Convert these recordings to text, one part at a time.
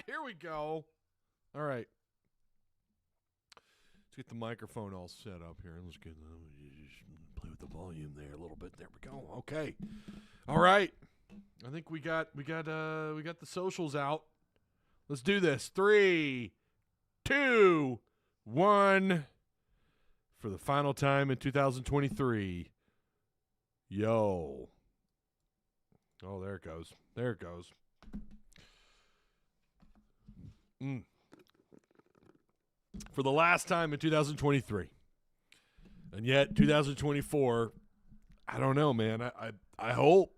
Here we go. All right. Let's get the microphone all set up here. Let's get play with the volume there a little bit. There we go. Okay. All right. I think we got the socials out. Let's do this. 3, 2, 1. For the final time in 2023. Yo. Oh, there it goes. There it goes. For the last time in 2023. And yet 2024, I don't know, man. I hope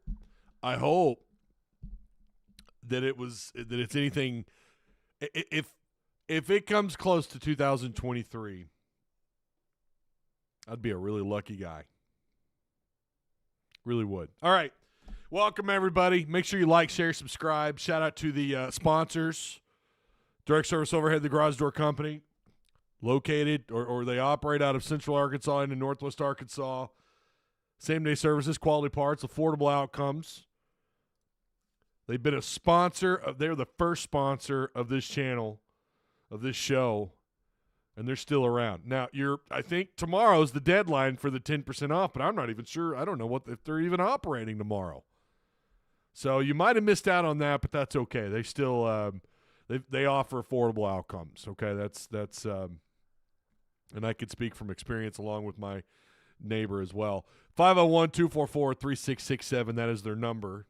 that it's anything. If it comes close to 2023, I'd be a really lucky guy. Really would. All right. Welcome, everybody. Make sure you like, share, subscribe. Shout out to the sponsors. Direct Service Overhead, the Garage Door Company, located or they operate out of Central Arkansas and in Northwest Arkansas. Same-day services, quality parts, affordable outcomes. They've been a sponsor. They're the first sponsor of this channel, of this show, and they're still around. Now, I think tomorrow's the deadline for the 10% off, but I'm not even sure. I don't know if they're even operating tomorrow. So you might have missed out on that, but that's okay. They still they offer affordable outcomes. Okay, that's and I could speak from experience along with my neighbor as well. 501-244-3667. That is their number.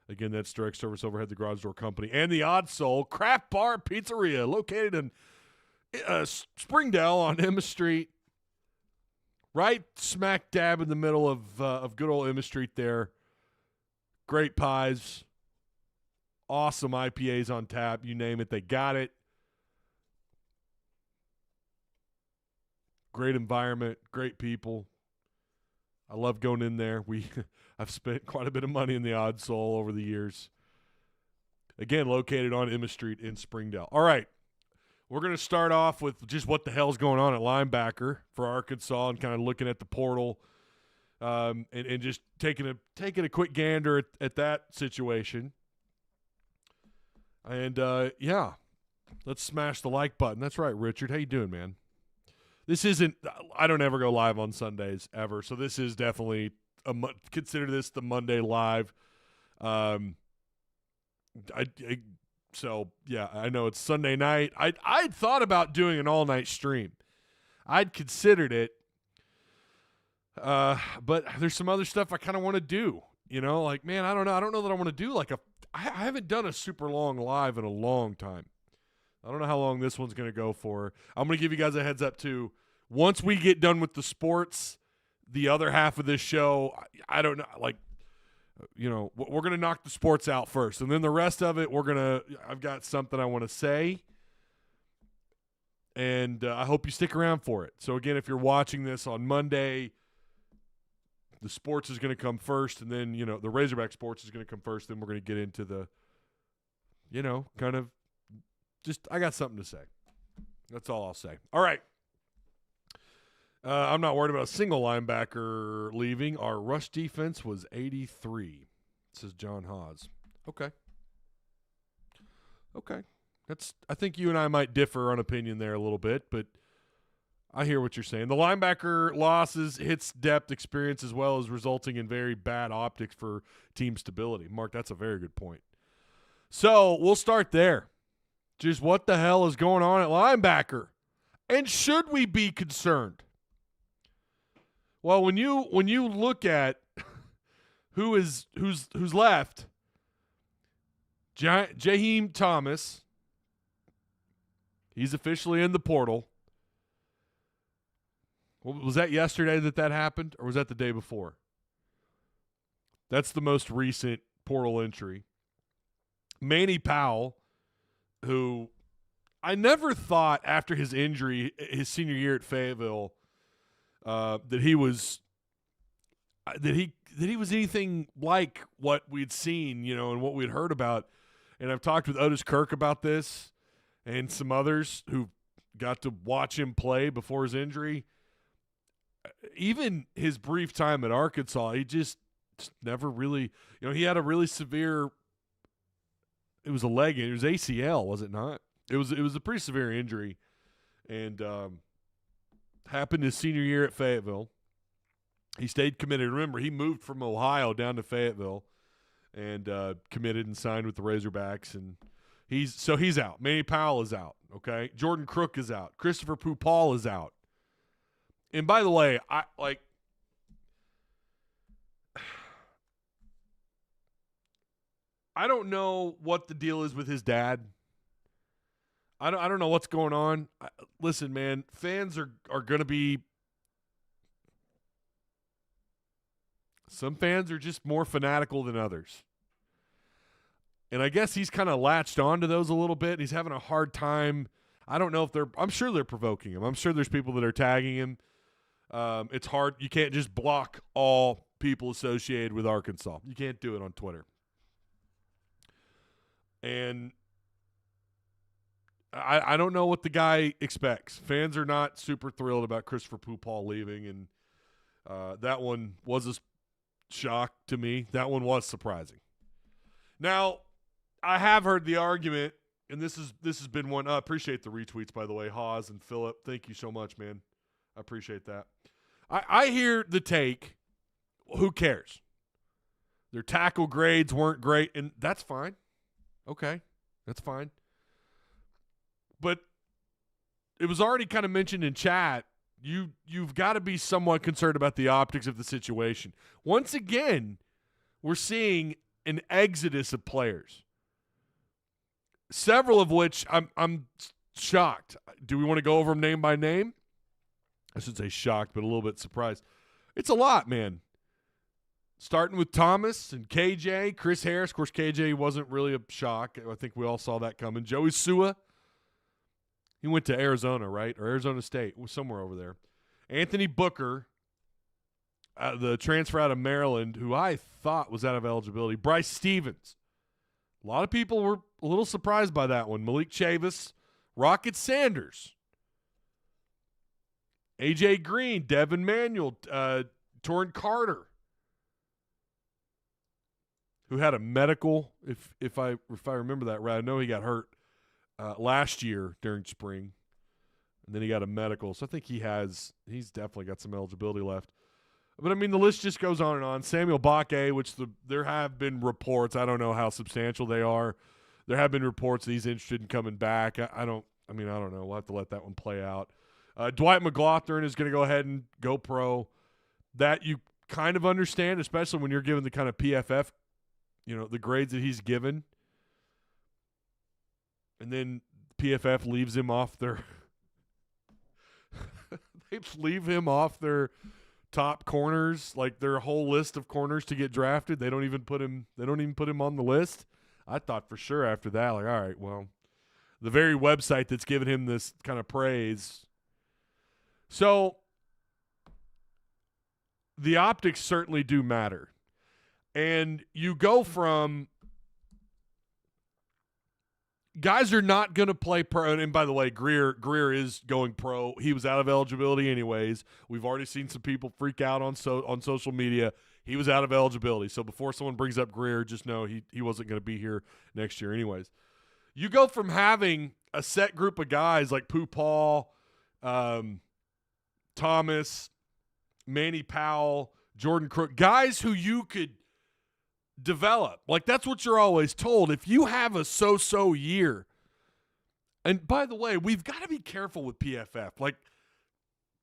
Again, that's Direct Service Overhead, the Garage Door Company, and the Odd Soul Craft Bar Pizzaria, located in Springdale on Emma Street, right smack dab in the middle of good old Emma Street there. Great pies, awesome IPAs on tap, you name it, they got it. Great environment, great people. I love going in there. I've spent quite a bit of money in the Odd Soul over the years. Again, located on Emma Street in Springdale. All right. We're going to start off with just what the hell's going on at linebacker for Arkansas and kind of looking at the portal and just taking a quick gander at that situation. And, yeah, let's smash the like button. That's right, Richard. How you doing, man? This isn't – I don't ever go live on Sundays ever, so this is definitely consider this the Monday live. So, yeah, I know it's Sunday night. I'd thought about doing an all-night stream. I'd considered it, but there's some other stuff I kind of want to do. You know, like, man, I don't know. I don't know that I want to do like I haven't done a super long live in a long time. I don't know how long this one's going to go for. I'm going to give you guys a heads up, too. Once we get done with the sports, the other half of this show, I don't know, like, you know, we're going to knock the sports out first. And then the rest of it, I've got something I want to say. And I hope you stick around for it. So, again, if you're watching this on Monday, the sports is going to come first. And then, you know, the Razorback sports is going to come first. Then we're going to get into the, you know, kind of just I got something to say. That's all I'll say. All right. I'm not worried about a single linebacker leaving. Our rush defense was 83, says John Haas. Okay. I think you and I might differ on opinion there a little bit, but I hear what you're saying. The linebacker losses hits depth experience as well as resulting in very bad optics for team stability. Mark, that's a very good point. So we'll start there. Just what the hell is going on at linebacker? And should we be concerned? Well, when you look at who's left, Jaheim Thomas, he's officially in the portal. Was that yesterday that happened, or was that the day before? That's the most recent portal entry. Manny Powell, who I never thought after his injury, his senior year at Fayetteville, that he was anything like what we'd seen, you know, and what we'd heard about. And I've talked with Otis Kirk about this and some others who got to watch him play before his injury. Even his brief time at Arkansas, he just never really, you know, he had a really severe it was a leg. It was ACL, was it not? It was a pretty severe injury, and happened his senior year at Fayetteville. He stayed committed. Remember, he moved from Ohio down to Fayetteville and committed and signed with the Razorbacks, and he's out. Manny Powell is out. Okay, Jordan Crook is out. Christopher Pupal is out. And by the way, I don't know what the deal is with his dad. I don't know what's going on. Listen, man, fans are going to be – some fans are just more fanatical than others. And I guess he's kind of latched onto those a little bit. He's having a hard time. I don't know if they're – I'm sure they're provoking him. I'm sure there's people that are tagging him. It's hard. You can't just block all people associated with Arkansas. You can't do it on Twitter. And I don't know what the guy expects. Fans are not super thrilled about Christopher Pupal leaving, and that one was a shock to me. That one was surprising. Now, I have heard the argument, and this has been one. I appreciate the retweets, by the way, Haas and Phillip. Thank you so much, man. I appreciate that. I hear the take, who cares? Their tackle grades weren't great, and that's fine. Okay, that's fine. But it was already kind of mentioned in chat, you've got to be somewhat concerned about the optics of the situation. Once again, we're seeing an exodus of players, several of which I'm shocked. Do we want to go over them name by name? I should say shocked, but a little bit surprised. It's a lot, man. Starting with Thomas and KJ, Chris Harris. Of course, KJ wasn't really a shock. I think we all saw that coming. Joey Sua. He went to Arizona, right? Or Arizona State, somewhere over there. Anthony Booker, the transfer out of Maryland, who I thought was out of eligibility. Bryce Stevens. A lot of people were a little surprised by that one. Malik Chavis, Rocket Sanders, A.J. Green, Devin Manuel, Torrin Carter, who had a medical, if I remember that right. I know he got hurt last year during spring, and then he got a medical. So I think he's definitely got some eligibility left. But, I mean, the list just goes on and on. Samuel Bakke, which there have been reports. I don't know how substantial they are. There have been reports that he's interested in coming back. I don't know. We'll have to let that one play out. Dwight McLaughlin is going to go ahead and go pro. That you kind of understand, especially when you're given the kind of PFF, the grades that he's given. And then PFF leaves him off their – they leave him off their top corners, like their whole list of corners to get drafted. They don't even put him on the list. I thought for sure after that, like, all right, well, the very website that's given him this kind of praise. So the optics certainly do matter. And you go from guys are not going to play pro. And by the way, Greer is going pro. He was out of eligibility anyways. We've already seen some people freak out on social media. He was out of eligibility. So before someone brings up Greer, just know he wasn't going to be here next year anyways. You go from having a set group of guys like Pupal, Thomas, Manny Powell, Jordan Crook, guys who you could develop. Like, that's what you're always told. If you have a so-so year, and by the way, we've got to be careful with PFF. Like,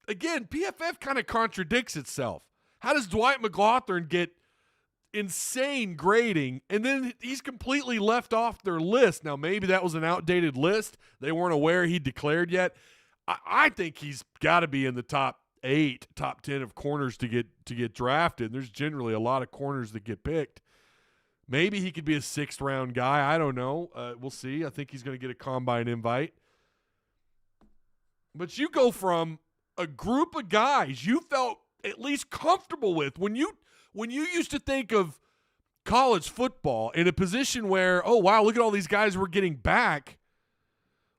again, PFF kind of contradicts itself. How does Dwight McLaughlin get insane grading, and then he's completely left off their list? Now, maybe that was an outdated list. They weren't aware he declared yet. I think he's got to be in the top 8, top 10 of corners to get drafted. There's generally a lot of corners that get picked. Maybe he could be a 6th-round guy. I don't know. We'll see. I think he's going to get a combine invite. But you go from a group of guys you felt at least comfortable with when you used to think of college football in a position where, oh, wow, look at all these guys we're getting back.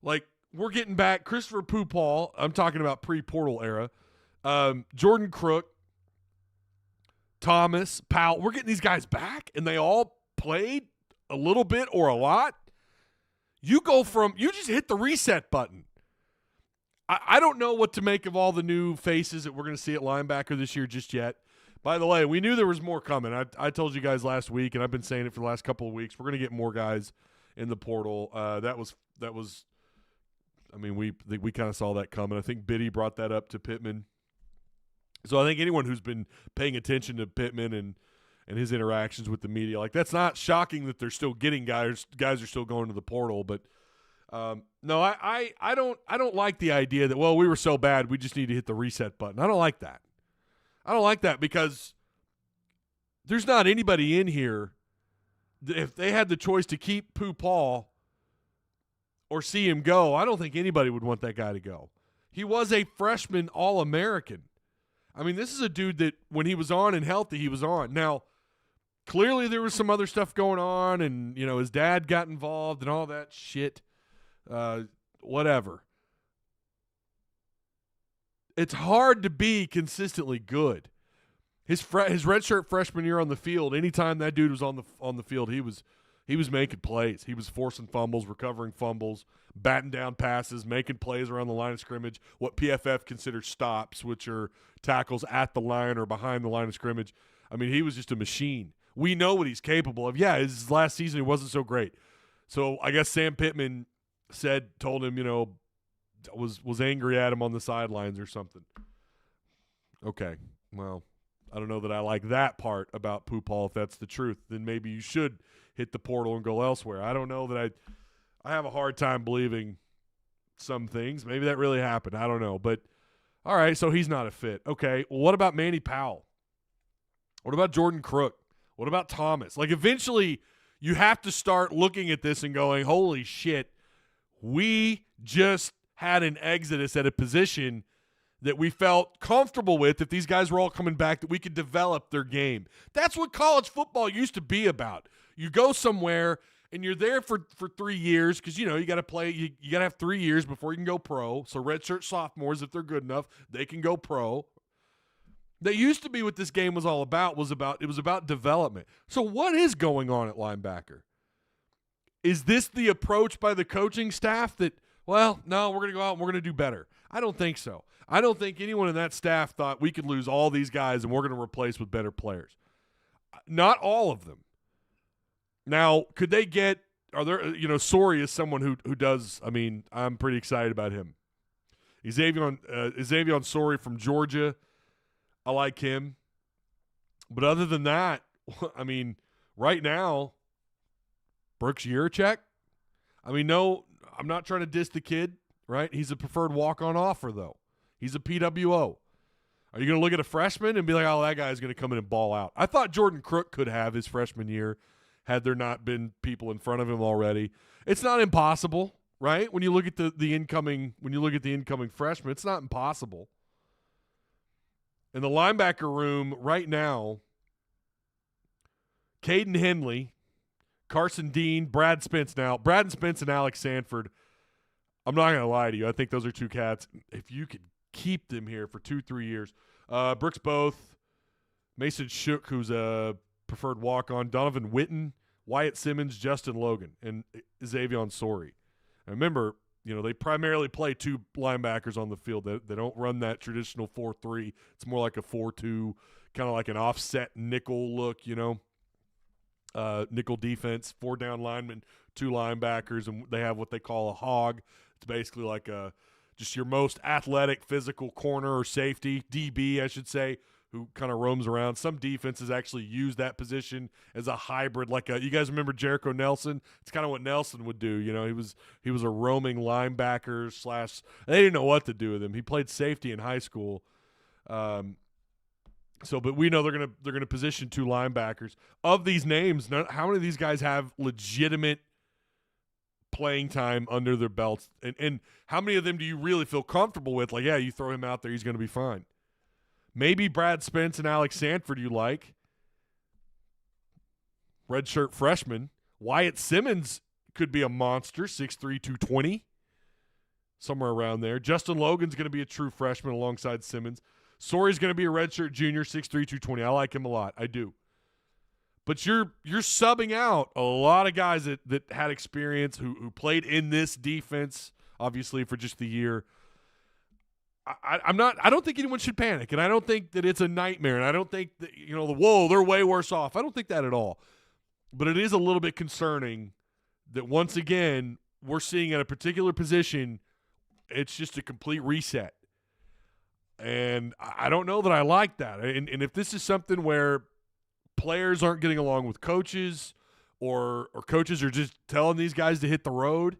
Like, we're getting back Christopher Pupal. I'm talking about pre-portal era. Jordan Crook, Thomas, Powell. We're getting these guys back, and they all played a little bit or a lot. You just hit the reset button. I don't know what to make of all the new faces that we're going to see at linebacker this year just yet. By the way, we knew there was more coming. I told you guys last week, and I've been saying it for the last couple of weeks. We're going to get more guys in the portal. That was. I mean, we kind of saw that coming. I think Biddy brought that up to Pittman. So I think anyone who's been paying attention to Pittman and his interactions with the media, like, that's not shocking that they're still getting guys. Guys are still going to the portal, but no, I don't like the idea that, well, we were so bad we just need to hit the reset button. I don't like that. I don't like that because there's not anybody in here that if they had the choice to keep Pooh Paul or see him go, I don't think anybody would want that guy to go. He was a freshman All-American. I mean, this is a dude that when he was on and healthy, he was on. Now, clearly there was some other stuff going on, and, his dad got involved and all that shit. Whatever. It's hard to be consistently good. His redshirt freshman year on the field, anytime that dude was on the field, he was making plays. He was forcing fumbles, recovering fumbles, batting down passes, making plays around the line of scrimmage, what PFF considers stops, which are tackles at the line or behind the line of scrimmage. I mean, he was just a machine. We know what he's capable of. Yeah, his last season, he wasn't so great. So I guess Sam Pittman told him, was angry at him on the sidelines or something. Okay, well, I don't know that I like that part about Pooh Paul. If that's the truth, then maybe you should hit the portal and go elsewhere. I don't know that I have a hard time believing some things. Maybe that really happened. I don't know. But, all right, so he's not a fit. Okay, well, what about Manny Powell? What about Jordan Crook? What about Thomas? Like, eventually you have to start looking at this and going, holy shit, we just had an exodus at a position that we felt comfortable with if these guys were all coming back, that we could develop their game. That's what college football used to be about. You go somewhere and you're there for 3 years because, you got to play. You got to have 3 years before you can go pro. So redshirt sophomores, if they're good enough, they can go pro. That used to be what this game was all about. It was about development. So what is going on at linebacker? Is this the approach by the coaching staff that, well, no, we're going to go out and we're going to do better? I don't think so. I don't think anyone in that staff thought we could lose all these guys and we're going to replace with better players. Not all of them. Now, could they get – Sorey is someone who does – I mean, I'm pretty excited about him. Xavier Sorey from Georgia, I like him. But other than that, I mean, right now, Brooks Yurchek, I mean, no, I'm not trying to diss the kid, right? He's a preferred walk-on offer, though. He's a PWO. Are you going to look at a freshman and be like, oh, that guy's going to come in and ball out? I thought Jordan Crook could have his freshman year had there not been people in front of him already. It's not impossible, right? When you look at the incoming freshmen, it's not impossible. In the linebacker room right now, Caden Henley, Carson Dean, Brad Spence. Now, Brad Spence and Alex Sanford, I'm not going to lie to you. I think those are two cats. If you could keep them here for 2-3 years. Brooks Both, Mason Shook, who's a preferred walk-on, Donovan Witten, Wyatt Simmons, Justin Logan, and Xavier Sorey. And remember, they primarily play two linebackers on the field. They don't run that traditional 4-3. It's more like a 4-2, kind of like an offset nickel look, nickel defense, 4-down linemen, 2 linebackers, and they have what they call a hog. It's basically like just your most athletic physical corner or safety, DB, I should say, who kind of roams around. Some defenses actually use that position as a hybrid. Like you guys remember Jericho Nelson? It's kind of what Nelson would do. He was a roaming linebacker / they didn't know what to do with him. He played safety in high school. But we know they're gonna position 2 linebackers. Of these names, how many of these guys have legitimate playing time under their belts? And how many of them do you really feel comfortable with? Like, yeah, you throw him out there, he's going to be fine. Maybe Brad Spence and Alex Sanford you like. Redshirt freshman. Wyatt Simmons could be a monster, 6'3", 220. Somewhere around there. Justin Logan's going to be a true freshman alongside Simmons. Sorey's going to be a redshirt junior, 6'3", 220. I like him a lot. I do. But you're subbing out a lot of guys that had experience who played in this defense, obviously for just the year. I don't think anyone should panic, and I don't think that it's a nightmare, and I don't think that they're way worse off. I don't think that at all. But it is a little bit concerning that once again we're seeing at a particular position, it's just a complete reset. And I don't know that I like that. And if this is something where players aren't getting along with coaches or coaches are just telling these guys to hit the road,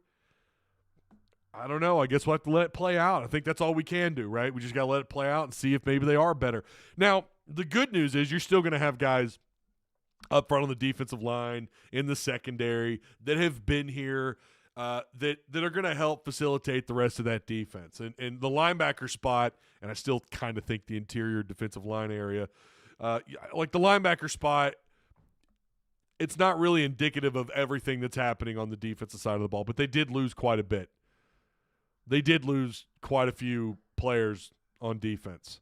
I don't know. I guess we'll have to let it play out. I think that's all we can do, right? We just got to let it play out and see if maybe they are better. Now, the good news is you're still going to have guys up front on the defensive line, in the secondary, that have been here, that are going to help facilitate the rest of that defense. And the linebacker spot, and I still kind of think the interior defensive line area, like the linebacker spot, it's not really indicative of everything that's happening on the defensive side of the ball, but they did lose quite a bit. They did lose quite a few players on defense.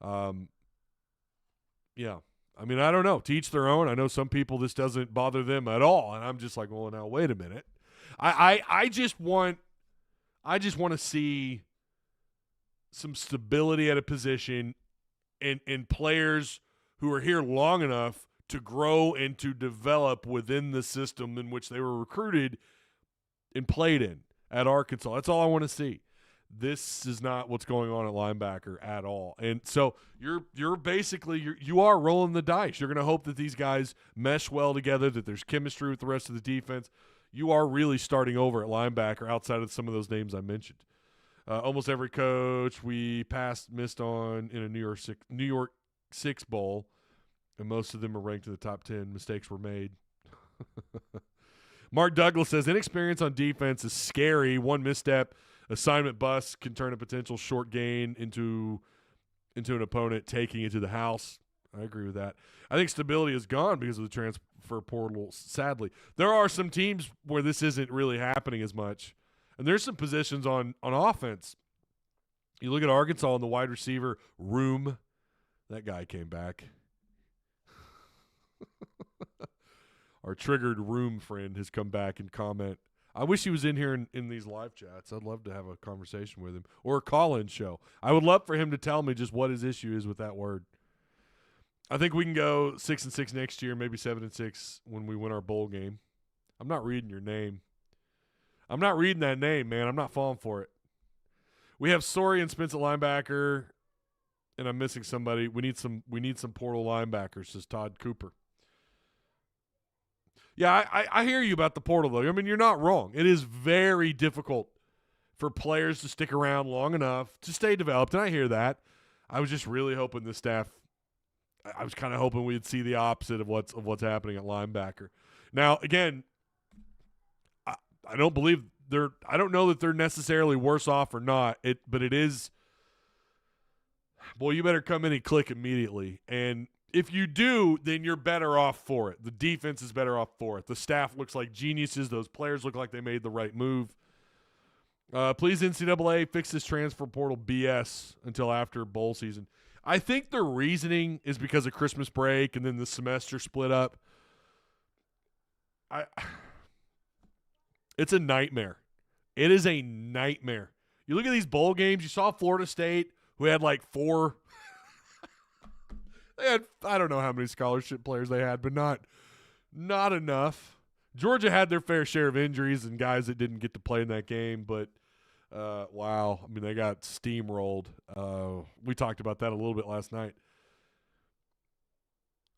Yeah. I mean, I don't know. To each their own. I know some people this doesn't bother them at all, and I'm just like, well, now wait a minute. I just want to see some stability at a position and players who are here long enough to grow and to develop within the system in which they were recruited and played in at Arkansas. That's all I want to see. This is not what's going on at linebacker at all. And so you're basically you are rolling the dice. You're going to hope that these guys mesh well together, that there's chemistry with the rest of the defense. You are really starting over at linebacker outside of some of those names I mentioned. Almost every coach we missed on in a New York 6 bowl, and most of them are ranked in the top 10. Mistakes were made. Mark Douglas says, inexperience on defense is scary. One misstep, assignment bust can turn a potential short gain into an opponent taking it to the house. I agree with that. I think stability is gone because of the transfer portal, sadly. There are some teams where this isn't really happening as much. And there's some positions on offense. You look at Arkansas in the wide receiver room. That guy came back. Our triggered room friend has come back and comment. I wish he was in here in these live chats. I'd love to have a conversation with him or a call-in show. I would love for him to tell me just what his issue is with that word. I think we can go 6-6 next year, maybe 7-6 when we win our bowl game. I'm not reading your name. I'm not reading that name, man. I'm not falling for it. We have Sori and Spence at linebacker, and I'm missing somebody. We need some portal linebackers, says Todd Cooper. Yeah, I hear you about the portal, though. I mean, you're not wrong. It is very difficult for players to stick around long enough to stay developed, and I hear that. I was just really hoping the staff – I was kind of hoping we'd see the opposite of what's happening at linebacker. Now, again, I don't believe they're – I don't know that they're necessarily worse off or not, but it is – boy, you better come in and click immediately. And – if you do, then you're better off for it. The defense is better off for it. The staff looks like geniuses. Those players look like they made the right move. Please, NCAA, fix this transfer portal BS until after bowl season. I think the reasoning is because of Christmas break and then the semester split up. It's a nightmare. It is a nightmare. You look at these bowl games. You saw Florida State, who had like 4 – they had, I don't know how many scholarship players they had, but not enough. Georgia had their fair share of injuries and guys that didn't get to play in that game, but wow. I mean, they got steamrolled. We talked about that a little bit last night.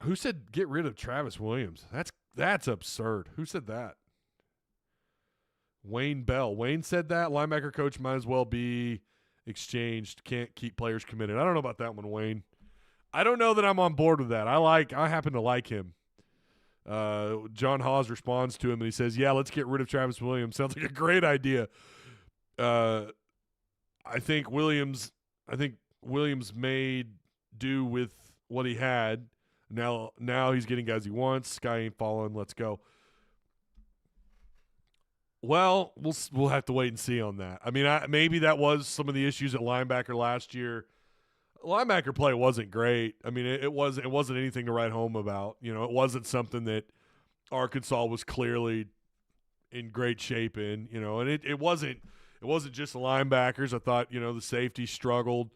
Who said get rid of Travis Williams? That's absurd. Who said that? Wayne Bell. Wayne said that. Linebacker coach might as well be exchanged. Can't keep players committed. I don't know about that one, Wayne. I don't know that I'm on board with that. I happen to like him. John Hawes responds to him and he says, yeah, let's get rid of Travis Williams. Sounds like a great idea. I think Williams made do with what he had. Now he's getting guys he wants. Sky ain't falling. Let's go. Well, we'll have to wait and see on that. I mean, maybe that was some of the issues at linebacker last year. Linebacker play wasn't great. I mean, it wasn't anything to write home about. It wasn't something that Arkansas was clearly in great shape in. And it wasn't just the linebackers. I thought the safety struggled.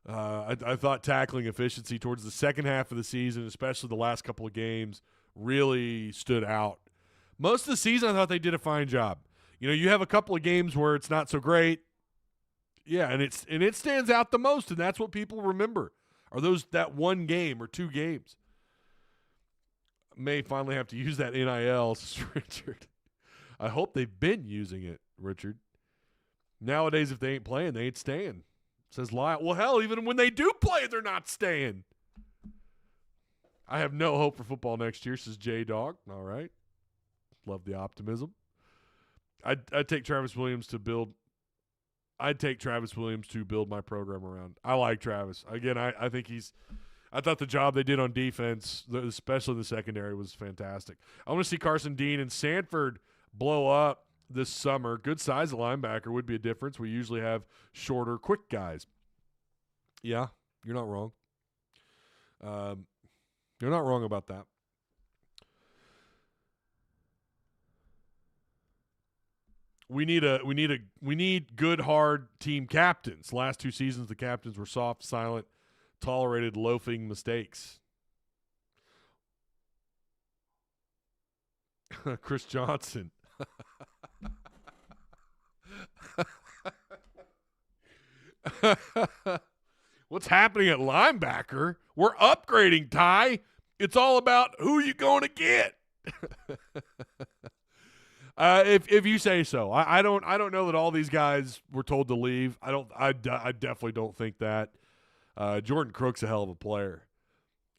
I thought tackling efficiency towards the second half of the season, especially the last couple of games, really stood out. Most of the season, I thought they did a fine job. You have a couple of games where it's not so great. Yeah, and it stands out the most, and that's what people remember. Are that one game or two games? May finally have to use that NIL, Richard. I hope they've been using it, Richard. Nowadays, if they ain't playing, they ain't staying. Says Lyle. Well, hell, even when they do play, they're not staying. I have no hope for football next year, says J-Dog. All right. Love the optimism. I'd take Travis Williams to build my program around. I like Travis. Again, I think I thought the job they did on defense, especially the secondary, was fantastic. I want to see Carson Dean and Sanford blow up this summer. Good size of linebacker would be a difference. We usually have shorter, quick guys. Yeah, you're not wrong. You're not wrong about that. We need good, hard team captains. Last two seasons, the captains were soft, silent, tolerated loafing mistakes. Chris Johnson. What's happening at linebacker? We're upgrading, Ty. It's all about who you going to get. If you say so. I don't know that all these guys were told to leave. I definitely don't think that. Jordan Crook's a hell of a player.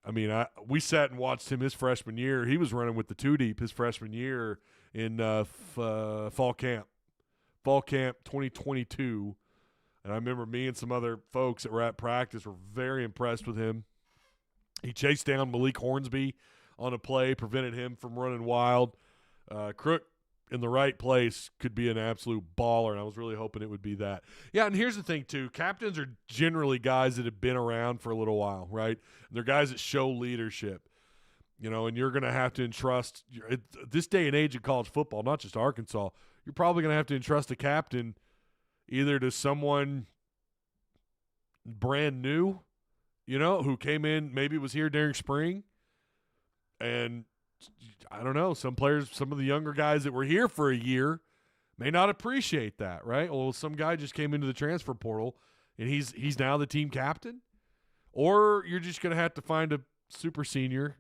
I mean, we sat and watched him his freshman year. He was running with the two deep his freshman year in fall camp 2022. And I remember me and some other folks that were at practice were very impressed with him. He chased down Malik Hornsby on a play, prevented him from running wild. Crook in the right place could be an absolute baller, and I was really hoping it would be that. Yeah, and here's the thing, too. Captains are generally guys that have been around for a little while, right? And they're guys that show leadership, and you're going to have to entrust – this day and age of college football, not just Arkansas, you're probably going to have to entrust a captain either to someone brand new, who came in, maybe was here during spring, and – I don't know. Some players, some of the younger guys that were here for a year may not appreciate that, right? Well, some guy just came into the transfer portal and he's now the team captain. Or you're just going to have to find a super senior,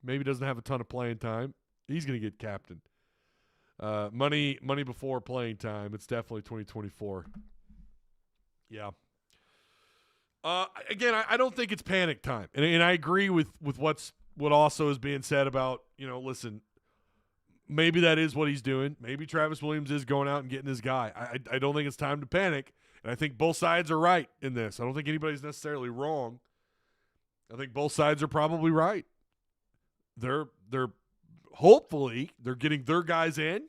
maybe doesn't have a ton of playing time. He's going to get captain. Money before playing time. It's definitely 2024. Yeah. Again, I don't think it's panic time. And I agree with what also is being said about, listen, maybe that is what he's doing. Maybe Travis Williams is going out and getting his guy. I don't think it's time to panic. And I think both sides are right in this. I don't think anybody's necessarily wrong. I think both sides are probably right. They're hopefully they're getting their guys in.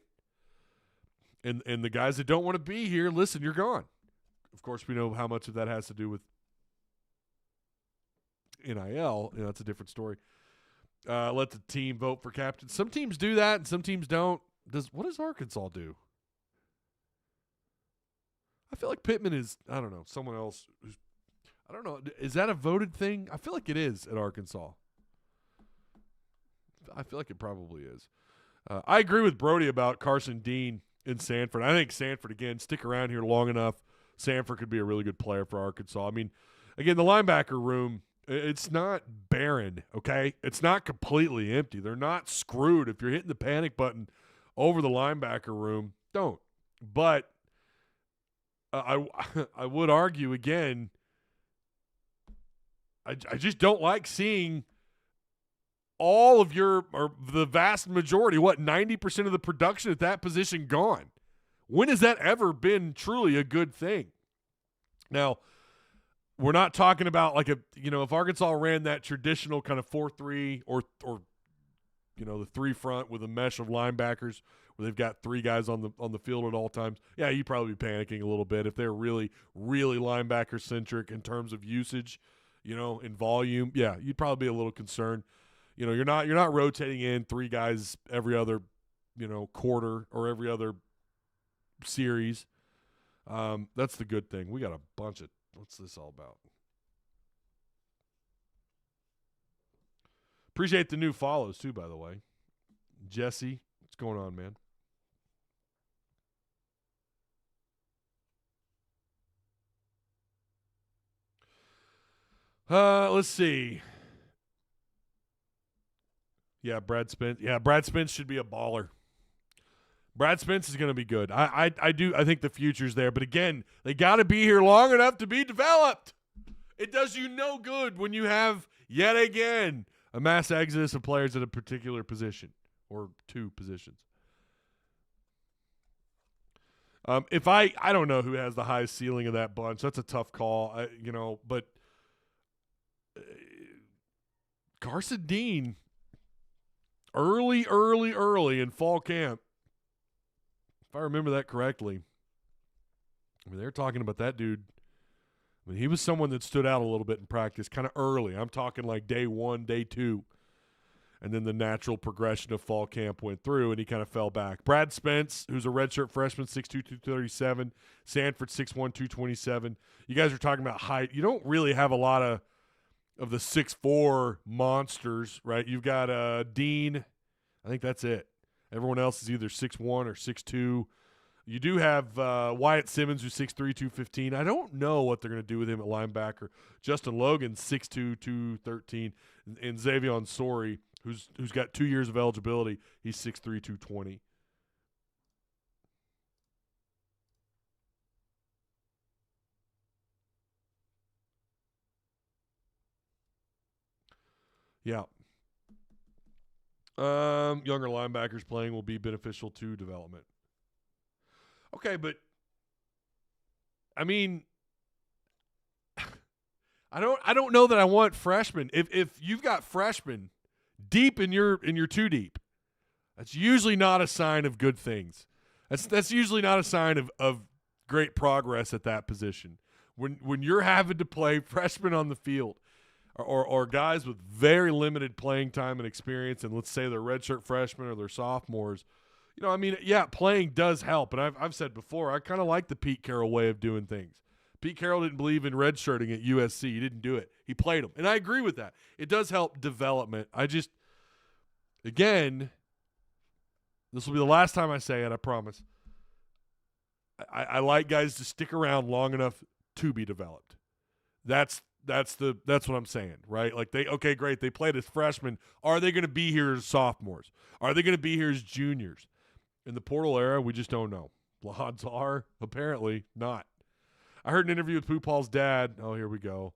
And the guys that don't want to be here, listen, you're gone. Of course, we know how much of that has to do with NIL. That's a different story. Let the team vote for captain. Some teams do that, and some teams don't. What does Arkansas do? I feel like Pittman is, I don't know, someone else. I don't know. Is that a voted thing? I feel like it is at Arkansas. I feel like it probably is. I agree with Brody about Carson Dean in Sanford. I think Sanford, again, stick around here long enough. Sanford could be a really good player for Arkansas. I mean, again, the linebacker room, it's not barren, okay? It's not completely empty. They're not screwed. If you're hitting the panic button over the linebacker room, don't. But I would argue, again, I just don't like seeing all of or the vast majority, 90% of the production at that position gone. When has that ever been truly a good thing? Now, we're not talking about if Arkansas ran that traditional kind of 4-3 or the three front with a mesh of linebackers where they've got three guys on the field at all times, yeah, you'd probably be panicking a little bit if they're really, really linebacker centric in terms of usage, in volume. Yeah, you'd probably be a little concerned. You're not rotating in three guys every other, quarter or every other series. That's the good thing. We got a bunch of what's this all about? Appreciate the new follows too, by the way. Jesse, what's going on, man? Let's see. Yeah, Brad Spence. Yeah, Brad Spence should be a baller. Brad Spence is going to be good. I think the future's there, but again, they got to be here long enough to be developed. It does you no good when you have yet again a mass exodus of players at a particular position or two positions. If I don't know who has the highest ceiling of that bunch. That's a tough call, but Carson Dean early in fall camp, if I remember that correctly. I mean, they're talking about that dude. I mean, he was someone that stood out a little bit in practice kind of early. I'm talking like day 1, day 2. And then the natural progression of fall camp went through, and he kind of fell back. Brad Spence, who's a redshirt freshman, 6'2", 237. Sanford, 6'1", 227. You guys are talking about height. You don't really have a lot of the 6'4" monsters, right? You've got Dean. I think that's it. Everyone else is either 6'1" or 6'2". You do have Wyatt Simmons, who's 6'3", 215. I don't know what they're going to do with him at linebacker. Justin Logan, 6'2", 213. And Xavier Sori, who's got 2 years of eligibility. He's 6'3", 220. Yeah. Younger linebackers playing will be beneficial to development. Okay, but I mean, I don't know that I want freshmen. If you've got freshmen deep in your too deep, that's usually not a sign of good things. That's usually not a sign of great progress at that position. When you're having to play freshmen on the field, or guys with very limited playing time and experience, and let's say they're redshirt freshmen or they're sophomores, playing does help. And I've said before, I kind of like the Pete Carroll way of doing things. Pete Carroll didn't believe in redshirting at USC. He didn't do it. He played them. And I agree with that. It does help development. Again, this will be the last time I say it, I promise. I like guys to stick around long enough to be developed. That's what I'm saying, right? Like great. They played as freshmen. Are they going to be here as sophomores? Are they going to be here as juniors? In the portal era, we just don't know. The odds are apparently not. I heard an interview with Pooh Paul's dad. Oh, here we go.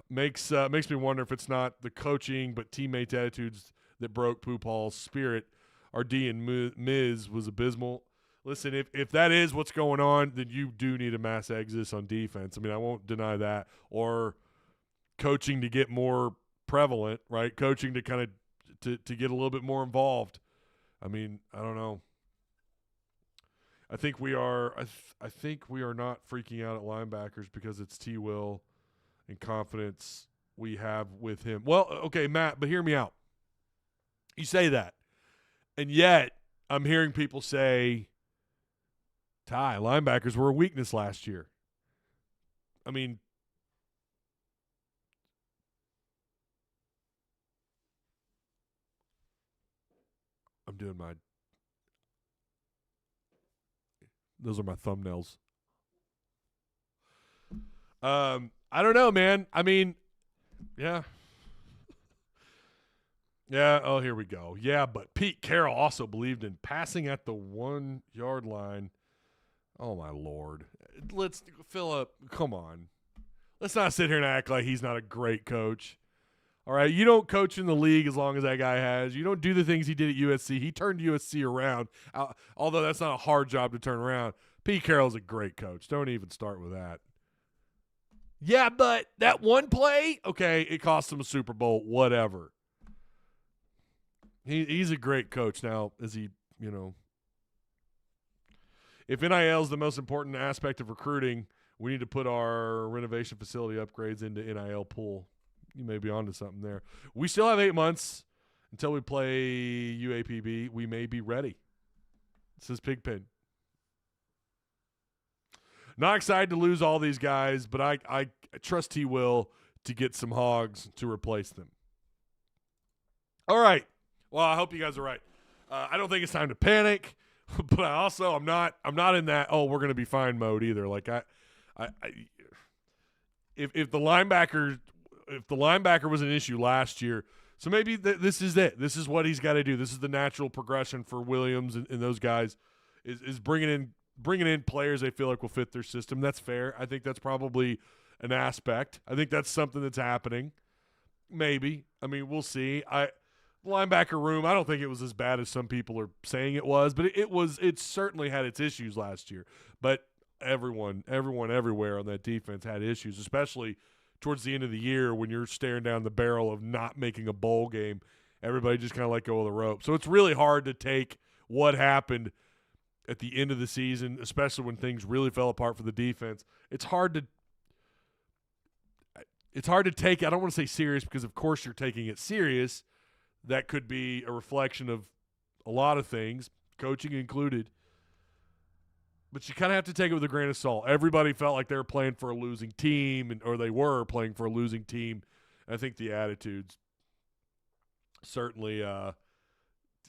Makes me wonder if it's not the coaching but teammates' attitudes that broke Pooh Paul's spirit. RD and Miz was abysmal. Listen, if that is what's going on, then you do need a mass exodus on defense. I mean, I won't deny that. Or coaching to get more prevalent, right? Coaching to kind of to get a little bit more involved. I mean, I don't know. I think we are. I think we are not freaking out at linebackers because it's T. Will and confidence we have with him. Well, okay, Matt, but hear me out. You say that, and yet I'm hearing people say, "Ty, linebackers were a weakness last year." I mean, I'm doing my. Those are my thumbnails. I don't know, man. I mean, yeah. Yeah, oh, here we go. Yeah, but Pete Carroll also believed in passing at the 1 yard line. Oh, my Lord. Let's, Philip, come on. Let's not sit here and act like he's not a great coach. All right, you don't coach in the league as long as that guy has. You don't do the things he did at USC. He turned USC around, although that's not a hard job to turn around. Pete Carroll's a great coach. Don't even start with that. Yeah, but that one play, okay, it cost him a Super Bowl, whatever. He's a great coach. Now, is he, if NIL is the most important aspect of recruiting, we need to put our renovation facility upgrades into NIL pool. You may be onto something there. We still have 8 months until we play UAPB. We may be ready. This is Pigpen. Not excited to lose all these guys, but I trust he will to get some hogs to replace them. All right. Well, I hope you guys are right. I don't think it's time to panic, but I'm not in that we're going to be fine mode either. Like if the linebacker was an issue last year, so maybe this is it. This is what he's got to do. This is the natural progression for Williams and those guys is bringing in players they feel like will fit their system. That's fair. I think that's probably an aspect. I think that's something that's happening. Maybe. I mean, we'll see. Linebacker room, I don't think it was as bad as some people are saying it was, but it certainly had its issues last year. But everyone everywhere on that defense had issues, especially towards the end of the year when you're staring down the barrel of not making a bowl game. Everybody just kind of let go of the rope. So it's really hard to take what happened at the end of the season, especially when things really fell apart for the defense. It's hard to take, I don't want to say serious because of course you're taking it serious. That could be a reflection of a lot of things, coaching included. But you kind of have to take it with a grain of salt. Everybody felt like they were playing for a losing team, or they were playing for a losing team. I think the attitudes certainly, I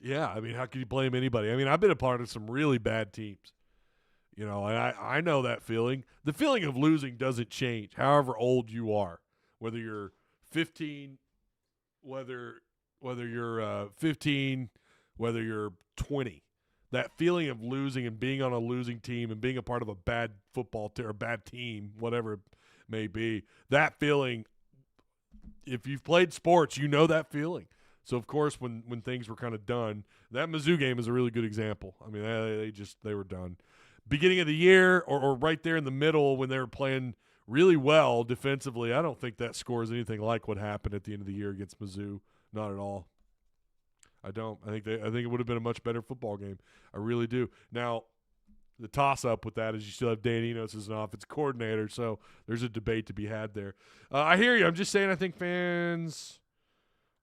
mean, how can you blame anybody? I mean, I've been a part of some really bad teams, and I know that feeling. The feeling of losing doesn't change, however old you are, whether you're 15, whether you're 15, whether you're 20. That feeling of losing and being on a losing team and being a part of a bad football or a bad team, whatever it may be, that feeling, if you've played sports, you know that feeling. So, of course, when things were kind of done, that Mizzou game is a really good example. I mean, they were done. Beginning of the year or right there in the middle when they were playing really well defensively, I don't think that score is anything like what happened at the end of the year against Mizzou. Not at all. I don't. I think it would have been a much better football game. I really do. Now, the toss-up with that is you still have Dan Enos as an offensive coordinator, so there's a debate to be had there. I hear you. I'm just saying I think fans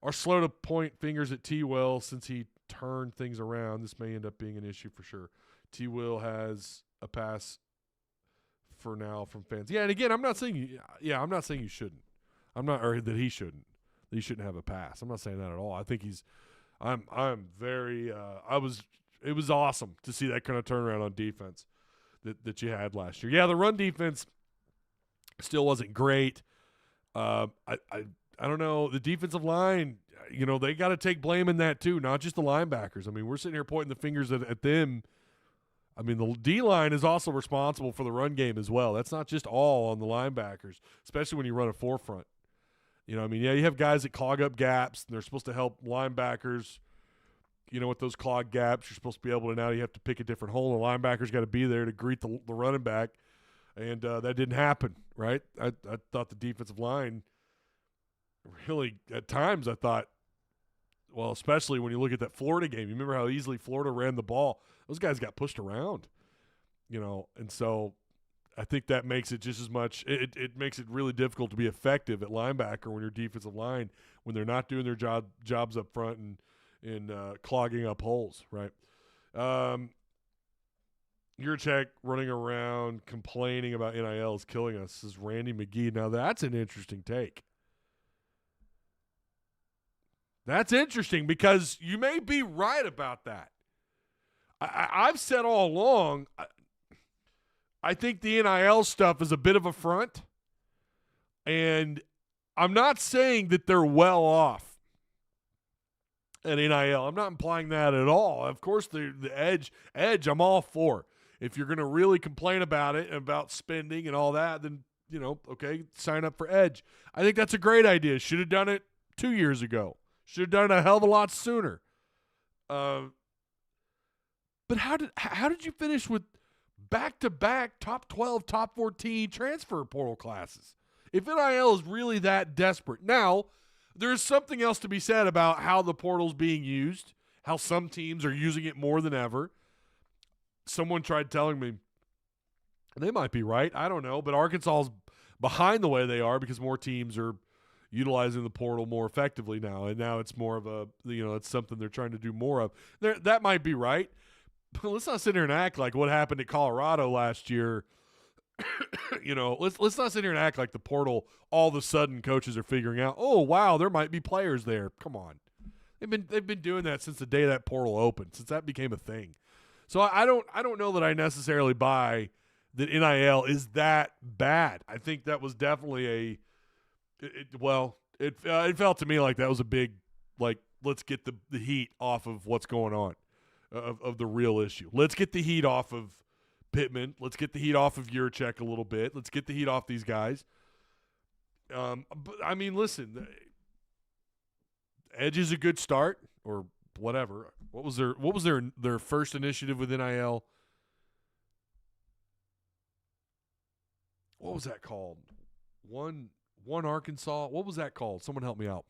are slow to point fingers at T-Will since he turned things around. This may end up being an issue for sure. T-Will has a pass for now from fans. Yeah, and again, I'm not saying you shouldn't. Or that he shouldn't. That he shouldn't have a pass. I'm not saying that at all. I think I'm very it was awesome to see that kind of turnaround on defense that you had last year. Yeah, the run defense still wasn't great. I don't know. The defensive line, they got to take blame in that too, not just the linebackers. I mean, we're sitting here pointing the fingers at them. I mean, the D-line is also responsible for the run game as well. That's not just all on the linebackers, especially when you run a forefront. You have guys that clog up gaps, and they're supposed to help linebackers, with those clogged gaps. You're supposed to be able to now you have to pick a different hole, and the linebackers got to be there to greet the running back, and that didn't happen, right? I thought the defensive line really, at times I thought, well, especially when you look at that Florida game, you remember how easily Florida ran the ball. Those guys got pushed around, and so I think that makes it just as much it makes it really difficult to be effective at linebacker when your defensive line, when they're not doing their jobs up front and clogging up holes, right? Yurchek running around complaining about NIL is killing us, is Randy McGee. Now that's an interesting take. That's interesting because you may be right about that. I've said all along, I think the NIL stuff is a bit of a front, and I'm not saying that they're well off at NIL. I'm not implying that at all. Of course, the edge I'm all for. If you're going to really complain about it, about spending and all that, then, okay, sign up for edge. I think that's a great idea. Should have done it 2 years ago. Should have done it a hell of a lot sooner. But how did you finish with back-to-back top 12, top 14 transfer portal classes? If NIL is really that desperate. Now, there's something else to be said about how the portal's being used, how some teams are using it more than ever. Someone tried telling me, they might be right, I don't know, but Arkansas's behind the way they are because more teams are utilizing the portal more effectively now, and now it's more of a, it's something they're trying to do more of. That might be right, but let's not sit here and act like what happened at Colorado last year. Let's not sit here and act like the portal, all of a sudden coaches are figuring out, oh wow, there might be players there. Come on. They've been doing that since the day that portal opened, since that became a thing. So I don't know that I necessarily buy that NIL is that bad. I think that was definitely it felt to me like that was a big, like, let's get the heat off of what's going on, of the real issue. Let's get the heat off of Pittman. Let's get the heat off of Yurchek a little bit. Let's get the heat off these guys. But I mean, listen, Edge is a good start, or whatever. What was their first initiative with NIL? What was that called? One Arkansas. What was that called? Someone help me out.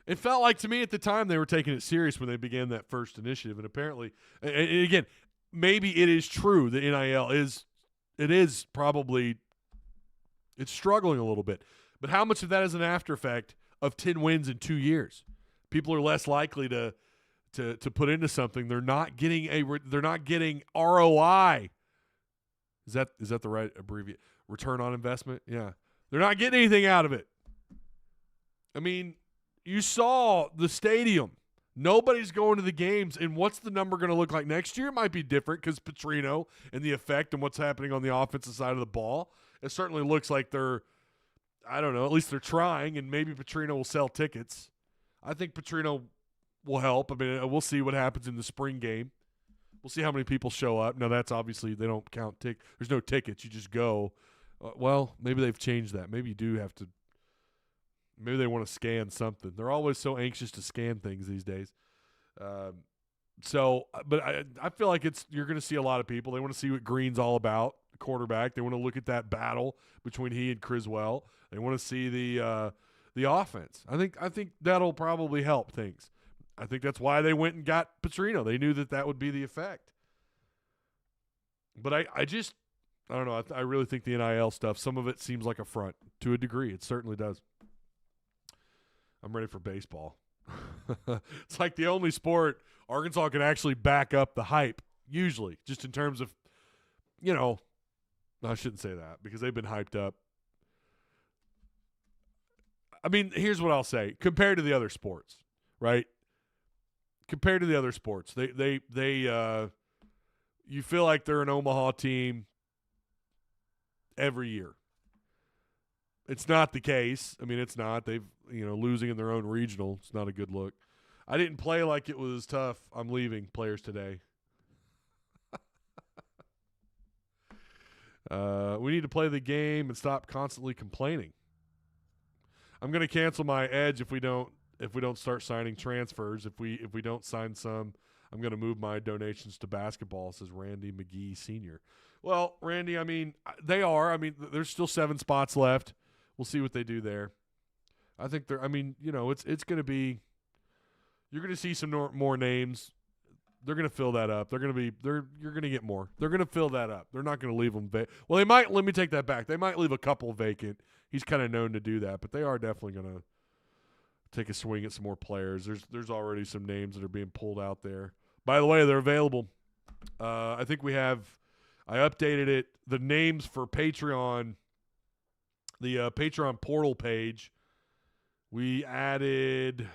It felt like to me at the time they were taking it serious when they began that first initiative, and apparently, and again, maybe it is true that NIL is probably, it's struggling a little bit. But how much of that is an after effect of 10 wins in 2 years? People are less likely to put into something. They're not getting ROI. Is that the right abbreviation? Return on investment? Yeah. They're not getting anything out of it. I mean, you saw the stadium. Nobody's going to the games, and what's the number going to look like next year? It might be different because Petrino and the effect and what's happening on the offensive side of the ball. It certainly looks like they're, I don't know, at least they're trying, and maybe Petrino will sell tickets. I think Petrino will help. I mean, we'll see what happens in the spring game. We'll see how many people show up. Now, that's obviously, they don't count there's no tickets. You just go. Well, maybe they've changed that. Maybe you do have to. Maybe they want to scan something. They're always so anxious to scan things these days. But I feel like you're going to see a lot of people. They want to see what Green's all about, the quarterback. They want to look at that battle between he and Criswell. They want to see the offense. I think that'll probably help things. I think that's why they went and got Petrino. They knew that would be the effect. But I don't know. I really think the NIL stuff, some of it seems like a front to a degree. It certainly does. I'm ready for baseball. It's like the only sport Arkansas can actually back up the hype, usually, just in terms of, no, I shouldn't say that because they've been hyped up. I mean, here's what I'll say. Compared to the other sports, right? Compared to the other sports, they you feel like they're an Omaha team every year. It's not the case. I mean, it's not. They've, losing in their own regional. It's not a good look. I didn't play like it was tough. I'm leaving players today. We need to play the game and stop constantly complaining. I'm going to cancel my Edge if we don't start signing transfers. If we don't sign some, I'm going to move my donations to basketball, says Randy McGee Sr. Well, Randy, I mean, they are. I mean, there's still 7 spots left. We'll see what they do there. I think it's going to be, you're going to see some more names. They're going to fill that up. You're going to get more. They're going to fill that up. They're not going to leave them vacant. Well, they might, let me take that back. They might leave a couple vacant. He's kind of known to do that, but they are definitely going to take a swing at some more players. There's already some names that are being pulled out there. By the way, they're available. I think I updated it. The names for Patreon, the Patreon portal page, we added,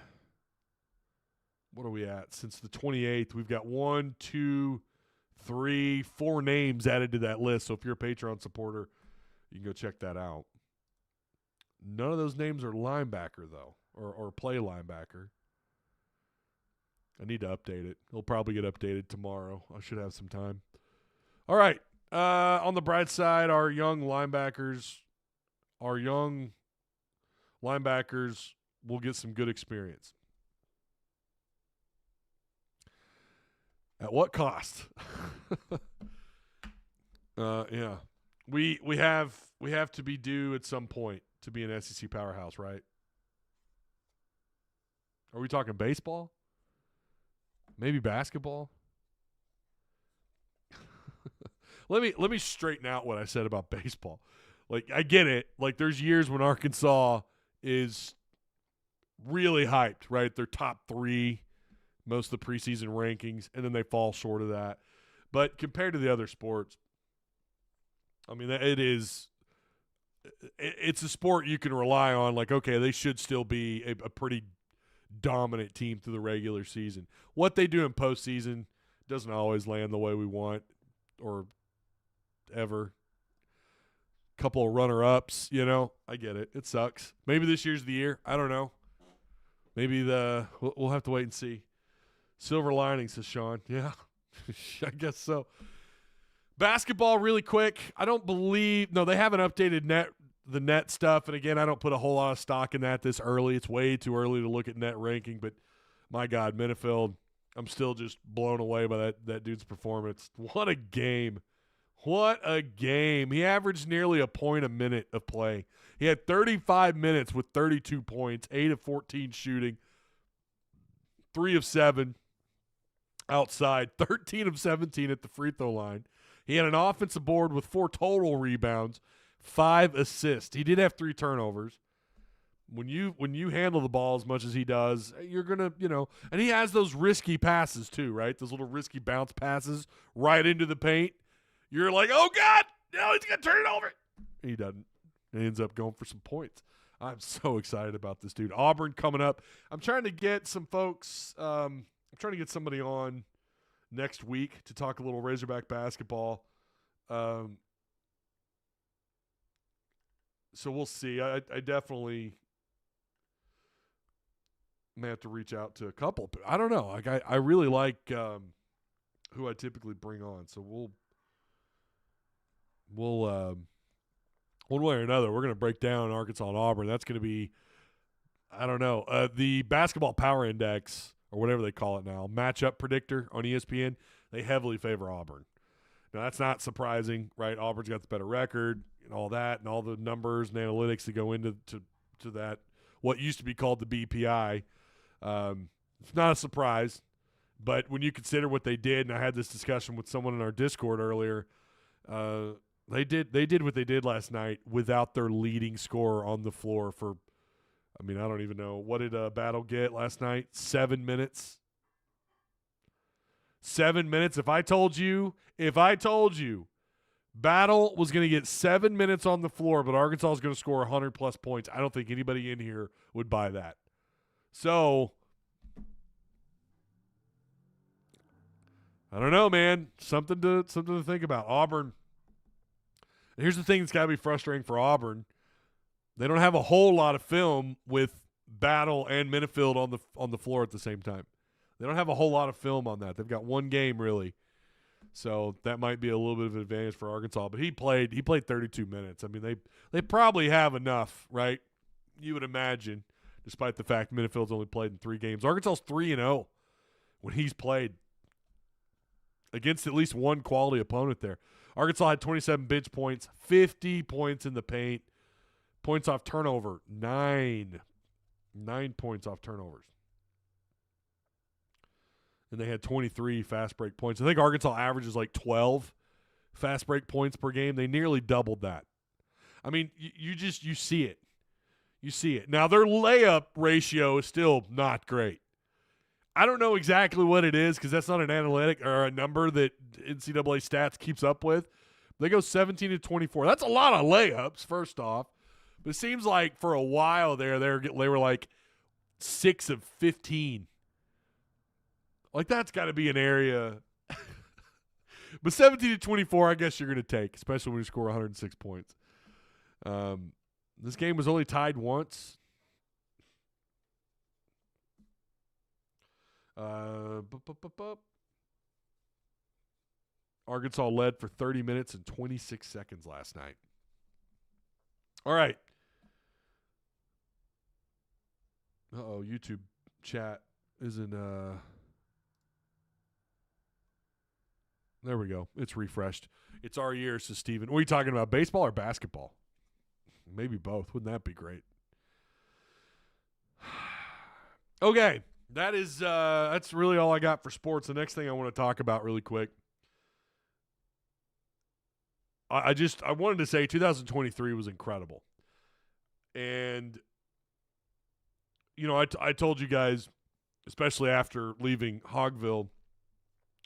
what are we at? Since the 28th, we've got 1, 2, 3, 4 names added to that list. So if you're a Patreon supporter, you can go check that out. None of those names are linebacker, though, or play linebacker. I need to update it. It'll probably get updated tomorrow. I should have some time. All right. On the bright side, our young linebackers will get some good experience. At what cost? Yeah. We have to be due at some point to be an SEC powerhouse, right? Are we talking baseball? Maybe basketball? Let me straighten out what I said about baseball. Like, I get it. Like, there's years when Arkansas is really hyped, right? They're top 3 most of the preseason rankings, and then they fall short of that. But compared to the other sports, I mean, it's a sport you can rely on. Like, okay, they should still be a pretty dominant team through the regular season. What they do in postseason doesn't always land the way we want or ever. Couple of runner-ups, I get it. It sucks. Maybe this year's the year. I don't know. Maybe we'll have to wait and see. Silver lining, says Sean. Yeah, I guess so. Basketball, really quick. I don't believe – no, they haven't updated the net stuff. And, again, I don't put a whole lot of stock in that this early. It's way too early to look at net ranking. But, my God, Minifield, I'm still just blown away by that dude's performance. What a game. What a game. He averaged nearly a point a minute of play. He had 35 minutes with 32 points, 8 of 14 shooting, 3 of 7 outside, 13 of 17 at the free throw line. He had an offensive board with 4 total rebounds, 5 assists. He did have 3 turnovers. When you handle the ball as much as he does, you're going to, and he has those risky passes too, right? Those little risky bounce passes right into the paint. You're like, oh, God, no, he's going to turn it over. He doesn't. He ends up going for some points. I'm so excited about this dude. Auburn coming up. I'm trying to get some folks I'm trying to get somebody on next week to talk a little Razorback basketball. So we'll see. I definitely may have to reach out to a couple. But I don't know. Like I really like who I typically bring on. So we'll one way or another, we're going to break down Arkansas and Auburn. That's going to be, I don't know, the Basketball Power Index, or whatever they call it now, matchup predictor on ESPN, they heavily favor Auburn. Now, that's not surprising, right? Auburn's got the better record and all that, and all the numbers and analytics that go into to that, what used to be called the BPI. It's not a surprise, but when you consider what they did, and I had this discussion with someone in our Discord earlier, They did what they did last night without their leading scorer on the floor for, I mean, I don't even know. What did Battle get last night? 7 minutes? 7 minutes. If I told you Battle was going to get 7 minutes on the floor, but Arkansas is going to score 100-plus points, I don't think anybody in here would buy that. So, I don't know, man. Something to think about. Auburn. Here's the thing that's got to be frustrating for Auburn. They don't have a whole lot of film with Battle and Minifield on the floor at the same time. They don't have a whole lot of film on that. They've got one game, really. So that might be a little bit of an advantage for Arkansas. But he played 32 minutes. I mean, they probably have enough, right? You would imagine, despite the fact Minifield's only played in 3 games. Arkansas's 3-0 when he's played against at least one quality opponent there. Arkansas had 27 bench points, 50 points in the paint. Points off turnover, 9. 9 points off turnovers. And they had 23 fast break points. I think Arkansas averages like 12 fast break points per game. They nearly doubled that. I mean, you see it. You see it. Now, their layup ratio is still not great. I don't know exactly what it is because that's not an analytic or a number that NCAA stats keeps up with. They go 17-24. That's a lot of layups, first off. But it seems like for a while there, they were like 6 of 15. Like, that's got to be an area. But 17-24, I guess you're going to take, especially when you score 106 points. This game was only tied once. Arkansas led for 30 minutes and 26 seconds last night. All right. YouTube chat isn't there we go. It's refreshed. It's our year, says Steven. What are you talking about, baseball or basketball? Maybe both. Wouldn't that be great? Okay, that's really all I got for sports. The next thing I want to talk about really quick, I wanted to say 2023 was incredible, and I told you guys, especially after leaving Hogville,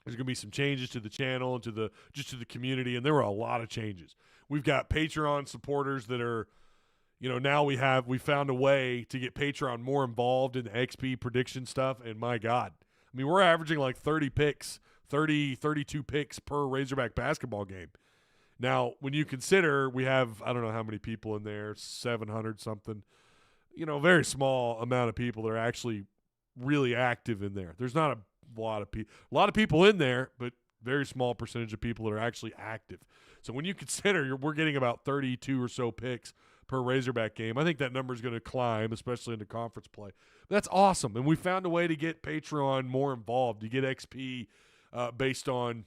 there's going to be some changes to the channel and to the community, and there were a lot of changes. We've got Patreon supporters that are, now we found a way to get Patreon more involved in the XP prediction stuff, and my God, I mean, we're averaging like 32 picks per Razorback basketball game. Now, when you consider we have, I don't know how many people in there, 700 something, very small amount of people that are actually really active in there. There's not a lot of people in there, but very small percentage of people that are actually active. So when you consider we're getting about 32 or so picks per Razorback game, I think that number is going to climb, especially into conference play. That's awesome, and we found a way to get Patreon more involved. You get XP based on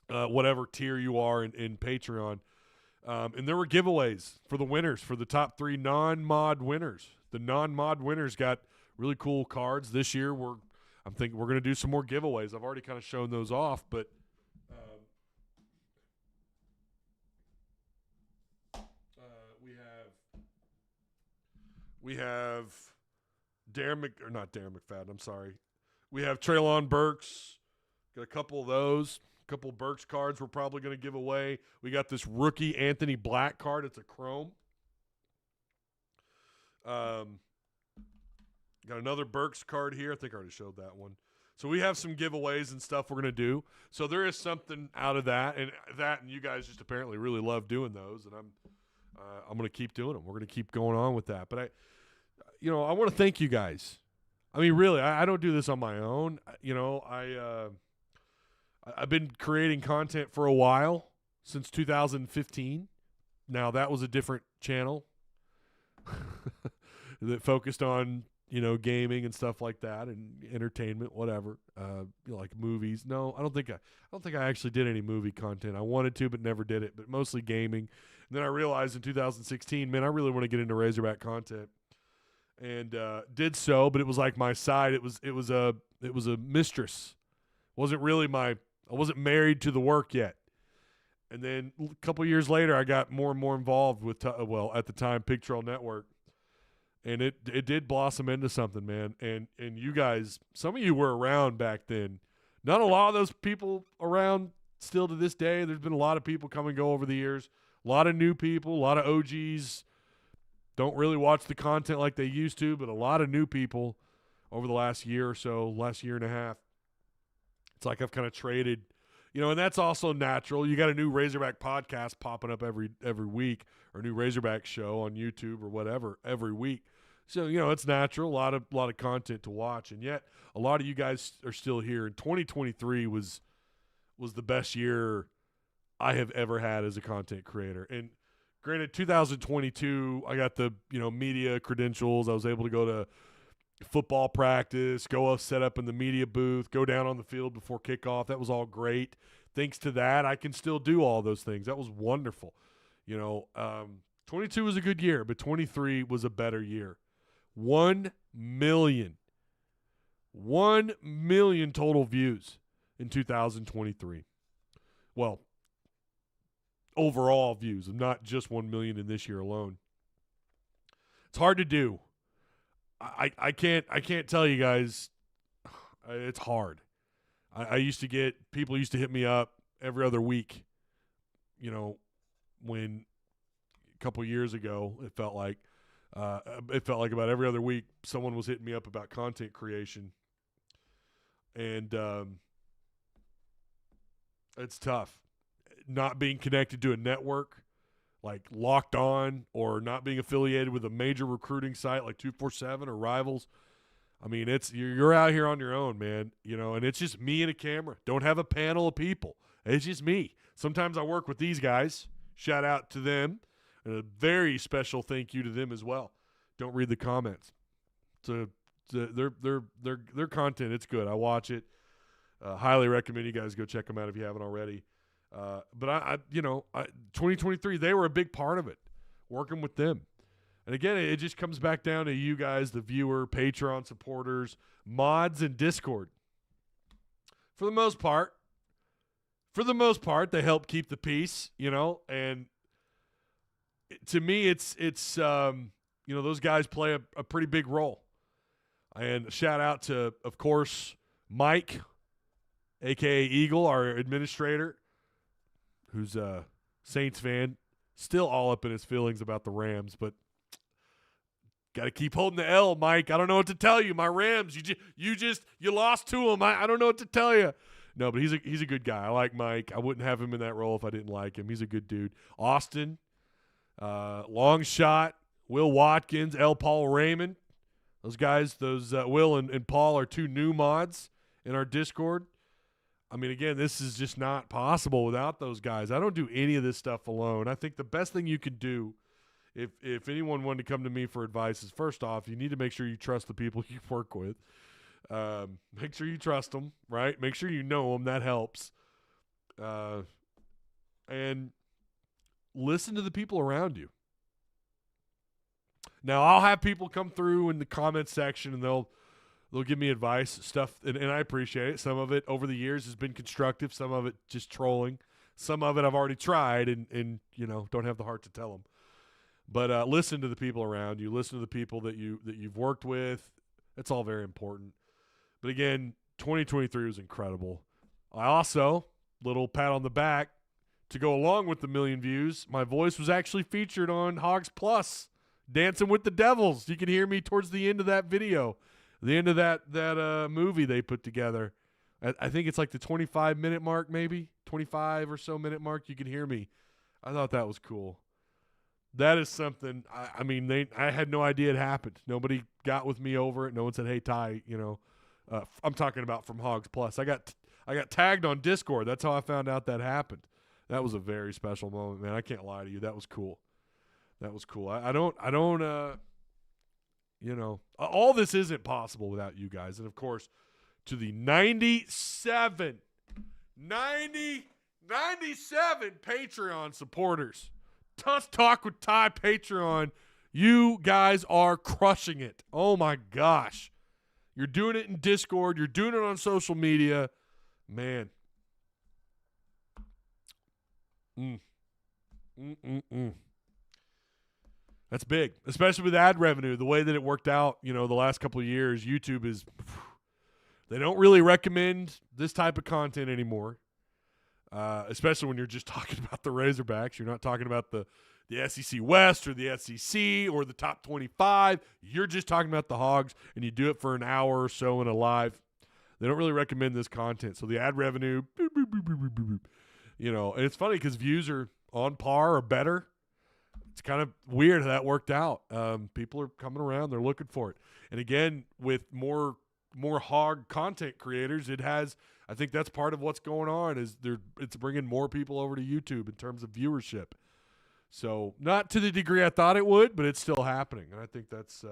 whatever tier you are in Patreon. And there were giveaways for the winners, for the top 3 non-mod winners. The non-mod winners got really cool cards this year. I'm thinking we're going to do some more giveaways. I've already kind of shown those off, but we have not Darren McFadden. I'm sorry. We have Treylon Burks. Got a couple of those. A couple of Burks cards we're probably going to give away. We got this rookie Anthony Black card. It's a chrome. Got another Burks card here. I think I already showed that one. So we have some giveaways and stuff we're going to do. So there is something out of that, and you guys just apparently really love doing those, and I'm going to keep doing them. We're going to keep going on with that. But I want to thank you guys. I mean, really, I don't do this on my own. I've been creating content for a while, since 2015. Now, that was a different channel that focused on, gaming and stuff like that and entertainment, whatever, like movies. No, I don't think I actually did any movie content. I wanted to, but never did it, but mostly gaming. And then I realized in 2016, man, I really want to get into Razorback content, and did so, but it was like my side. It was a mistress. I wasn't married to the work yet. And then a couple years later, I got more and more involved with, at the time, Pig Trail Network. And it did blossom into something, man. And you guys, some of you were around back then. Not a lot of those people around still to this day. There's been a lot of people come and go over the years. A lot of new people, a lot of OGs don't really watch the content like they used to, but a lot of new people over the last year or so, last year and a half. It's like I've kind of traded, and that's also natural. You got a new Razorback podcast popping up every week, or a new Razorback show on YouTube or whatever every week. So, it's natural, a lot of content to watch, and yet a lot of you guys are still here. And 2023 was the best year I have ever had as a content creator. And granted, 2022, I got the, media credentials. I was able to go to football practice, go set up in the media booth, go down on the field before kickoff. That was all great. Thanks to that, I can still do all those things. That was wonderful. 22 was a good year, but 23 was a better year. 1 million total views in 2023. Well, overall views, not just 1 million in this year alone. It's hard to do. I can't tell you guys. It's hard. People used to hit me up every other week. When a couple years ago, it felt like about every other week someone was hitting me up about content creation, and it's tough. Not being connected to a network like Locked On, or not being affiliated with a major recruiting site like 247 or Rivals. I mean, you're out here on your own, man, and it's just me and a camera. Don't have a panel of people. It's just me. Sometimes I work with these guys. Shout out to them, and a very special thank you to them as well. Don't read the comments. Their content, it's good. I watch it. Highly recommend you guys go check them out if you haven't already. But 2023, they were a big part of it, working with them. And again, it just comes back down to you guys, the viewer, Patreon supporters, mods, and Discord. For the most part, they help keep the peace, and to me, it's those guys play a pretty big role. And shout out to, of course, Mike, a.k.a. Eagle, our administrator, who's a Saints fan, still all up in his feelings about the Rams, but got to keep holding the L, Mike. I don't know what to tell you. My Rams, you lost to them. I don't know what to tell you. No, but he's a good guy. I like Mike. I wouldn't have him in that role if I didn't like him. He's a good dude. Austin, long shot, Will Watkins, L. Paul Raymond. Those guys, Will and Paul are two new mods in our Discord. I mean, again, this is just not possible without those guys. I don't do any of this stuff alone. I think the best thing you could do, if anyone wanted to come to me for advice, is first off, you need to make sure you trust the people you work with. Make sure you trust them, right? Make sure you know them. That helps. And listen to the people around you. Now, I'll have people come through in the comment section, and they'll give me advice, stuff, and I appreciate it. Some of it over the years has been constructive. Some of it just trolling. Some of it I've already tried and don't have the heart to tell them. But listen to the people around you. Listen to the people that you've worked with. It's all very important. But again, 2023 was incredible. I also, little pat on the back, to go along with the 1 million views, my voice was actually featured on Hogs Plus, Dancing with the Devils. You can hear me towards the end of that video, the end of that movie they put together. I think it's like the 25-minute mark, maybe 25 or so minute mark. You can hear me. I thought that was cool. That is something. I had no idea it happened. Nobody got with me over it. No one said, "Hey, Ty," I'm talking about from Hogs Plus. I got tagged on Discord. That's how I found out that happened. That was a very special moment, man. I can't lie to you. That was cool. All this isn't possible without you guys. And of course, to the 97 Patreon supporters, Tuss Talk with Ty Patreon, you guys are crushing it. Oh my gosh. You're doing it in Discord. You're doing it on social media. Man. That's big, especially with ad revenue. The way that it worked out, the last couple of years, YouTube they don't really recommend this type of content anymore, especially when you're just talking about the Razorbacks. You're not talking about the SEC West or the SEC or the top 25. You're just talking about the Hogs, and you do it for an hour or so in a live. They don't really recommend this content. So the ad revenue, and it's funny because views are on par or better. It's kind of weird how that worked out. People are coming around. They're looking for it. And again, with more hog content creators, I think that's part of what's going on is it's bringing more people over to YouTube in terms of viewership. So not to the degree I thought it would, but it's still happening. And I think that's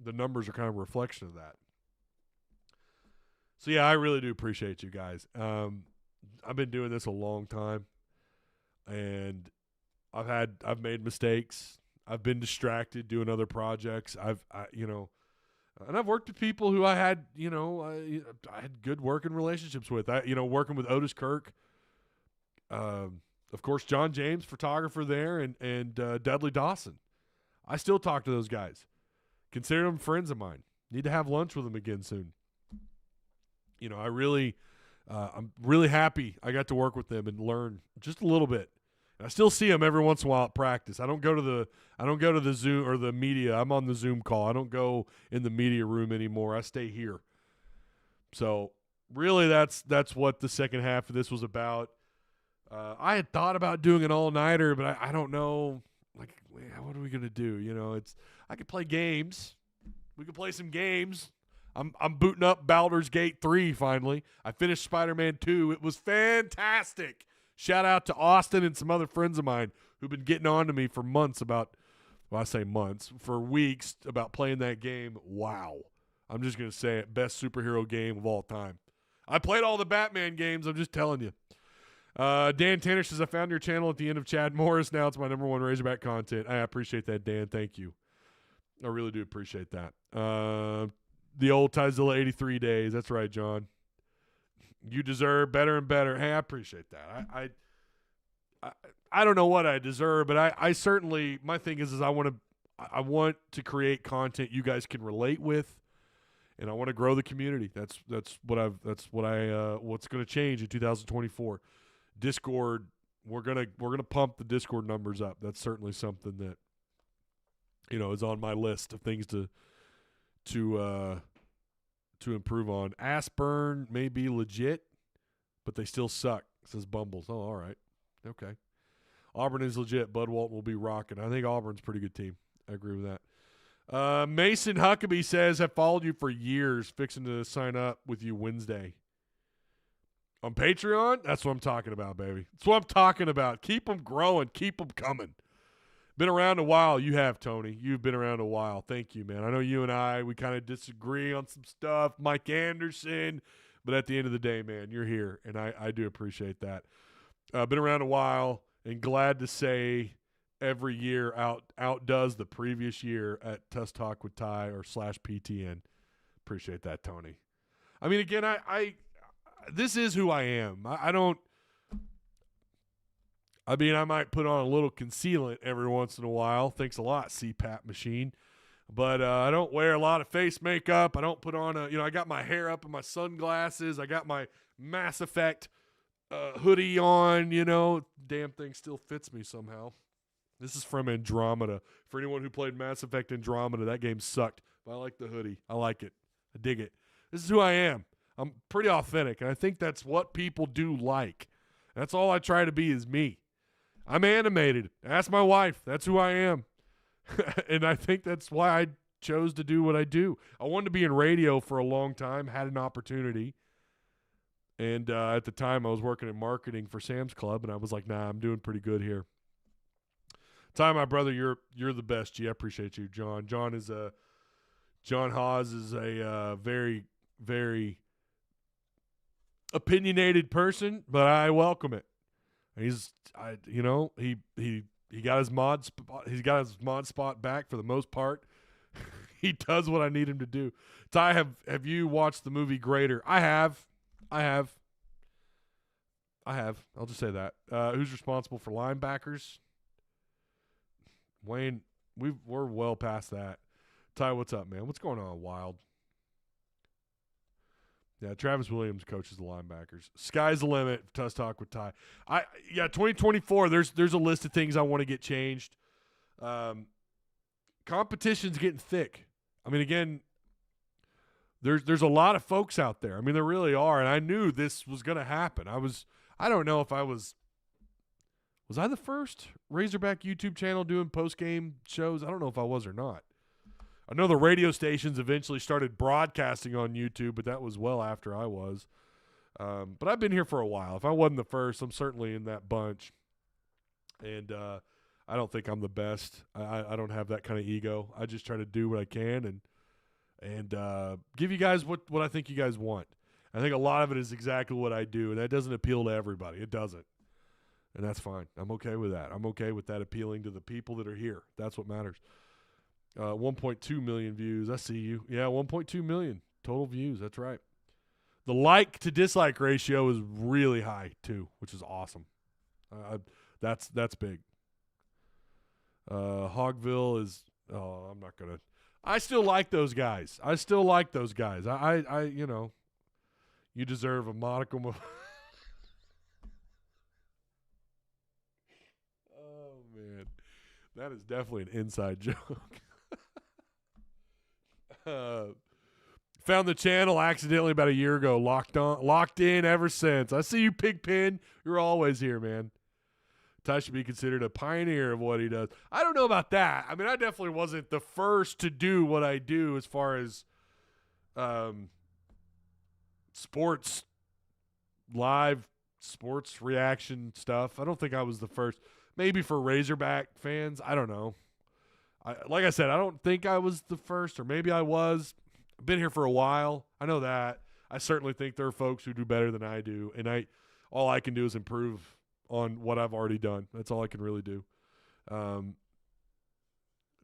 the numbers are kind of a reflection of that. So yeah, I really do appreciate you guys. I've been doing this a long time, and I've made mistakes. I've been distracted doing other projects. And I've worked with people who I had good working relationships with. Working with Otis Kirk, of course, John James, photographer there, and Dudley Dawson. I still talk to those guys. Consider them friends of mine. Need to have lunch with them again soon. I'm really happy I got to work with them and learn just a little bit. I still see them every once in a while at practice. I don't go to the Zoom or the media. I'm on the Zoom call. I don't go in the media room anymore. I stay here. So really, that's what the second half of this was about. I had thought about doing an all-nighter, but I don't know. Like, what are we gonna do? I could play games. We could play some games. I'm booting up Baldur's Gate 3 finally. I finished Spider-Man 2. It was fantastic. Shout out to Austin and some other friends of mine who've been getting on to me for months for weeks about playing that game. Wow. I'm just going to say it. Best superhero game of all time. I played all the Batman games. I'm just telling you. Dan Tanner says, I found your channel at the end of Chad Morris. Now it's my #1 Razorback content. I appreciate that, Dan. Thank you. I really do appreciate that. The old Tyzilla 83 days. That's right, John. You deserve better and better. Hey, I appreciate that. I don't know what I deserve, but I certainly, my thing is I want to create content you guys can relate with, and I want to grow the community. That's what's going to change in 2024. Discord, we're gonna pump the Discord numbers up. That's certainly something that is on my list of things to improve on. Aspern may be legit, but they still suck, says Bumbles. Oh, all right. Okay. Auburn is legit. Bud Walton will be rocking. I think Auburn's a pretty good team. I agree with that. Mason Huckabee says, I've followed you for years, fixing to sign up with you Wednesday. On Patreon? That's what I'm talking about, baby. That's what I'm talking about. Keep them growing. Keep them coming. Been around a while. You have, Tony. You've been around a while. Thank you, man. I know you and we kind of disagree on some stuff. Mike Anderson. But at the end of the day, man, you're here, and I do appreciate that. Been around a while, and glad to say every year outdoes the previous year at Test Talk with Ty or /PTN. Appreciate that, Tony. I mean, again, this is who I am. I might put on a little concealant every once in a while. Thanks a lot, CPAP machine. But I don't wear a lot of face makeup. I don't put on I got my hair up and my sunglasses. I got my Mass Effect hoodie on, Damn thing still fits me somehow. This is from Andromeda. For anyone who played Mass Effect Andromeda, that game sucked. But I like the hoodie. I like it. I dig it. This is who I am. I'm pretty authentic, and I think that's what people do like. That's all I try to be is me. I'm animated. Ask my wife. That's who I am. And I think that's why I chose to do what I do. I wanted to be in radio for a long time, had an opportunity. And at the time, I was working in marketing for Sam's Club, and I was like, nah, I'm doing pretty good here. Ty, my brother, you're the best, G. I appreciate you, John. John Hawes is a very, very opinionated person, but I welcome it. He got his mod spot. He's got his mod spot back for the most part. He does what I need him to do. Ty, have you watched the movie Greater? I have. I'll just say that. Who's responsible for linebackers? Wayne. We're well past that. Ty, what's up, man? What's going on, Wild? Yeah, Travis Williams coaches the linebackers. Sky's the limit. Tuss Talk with Ty. 2024. There's a list of things I want to get changed. Competition's getting thick. I mean, again, there's a lot of folks out there. I mean, there really are, and I knew this was going to happen. I don't know if I was I the first Razorback YouTube channel doing post-game shows? I don't know if I was or not. I know the radio stations eventually started broadcasting on YouTube, but that was well after I was. But I've been here for a while. If I wasn't the first, I'm certainly in that bunch. And I don't think I'm the best. I don't have that kind of ego. I just try to do what I can and give you guys what I think you guys want. I think a lot of it is exactly what I do, and that doesn't appeal to everybody. It doesn't. And that's fine. I'm okay with that. I'm okay with that appealing to the people that are here. That's what matters. 1.2 million views. I see you. Yeah, 1.2 million total views. That's right. The like to dislike ratio is really high too, which is awesome. That's big. Hogville is. Oh, I'm not gonna. I still like those guys. I you deserve a modicum of. Oh man, that is definitely an inside joke. Found the channel accidentally about a year ago. Locked in ever since. I see you, Pigpen. You're always here, man. Ty should be considered a pioneer of what he does. I don't know about that. I mean, I definitely wasn't the first to do what I do as far as live sports reaction stuff. I don't think I was the first. Maybe for Razorback fans. I don't know. Like I said, I don't think I was the first, or maybe I was. I've been here for a while. I know that. I certainly think there are folks who do better than I do, and all I can do is improve on what I've already done. That's all I can really do.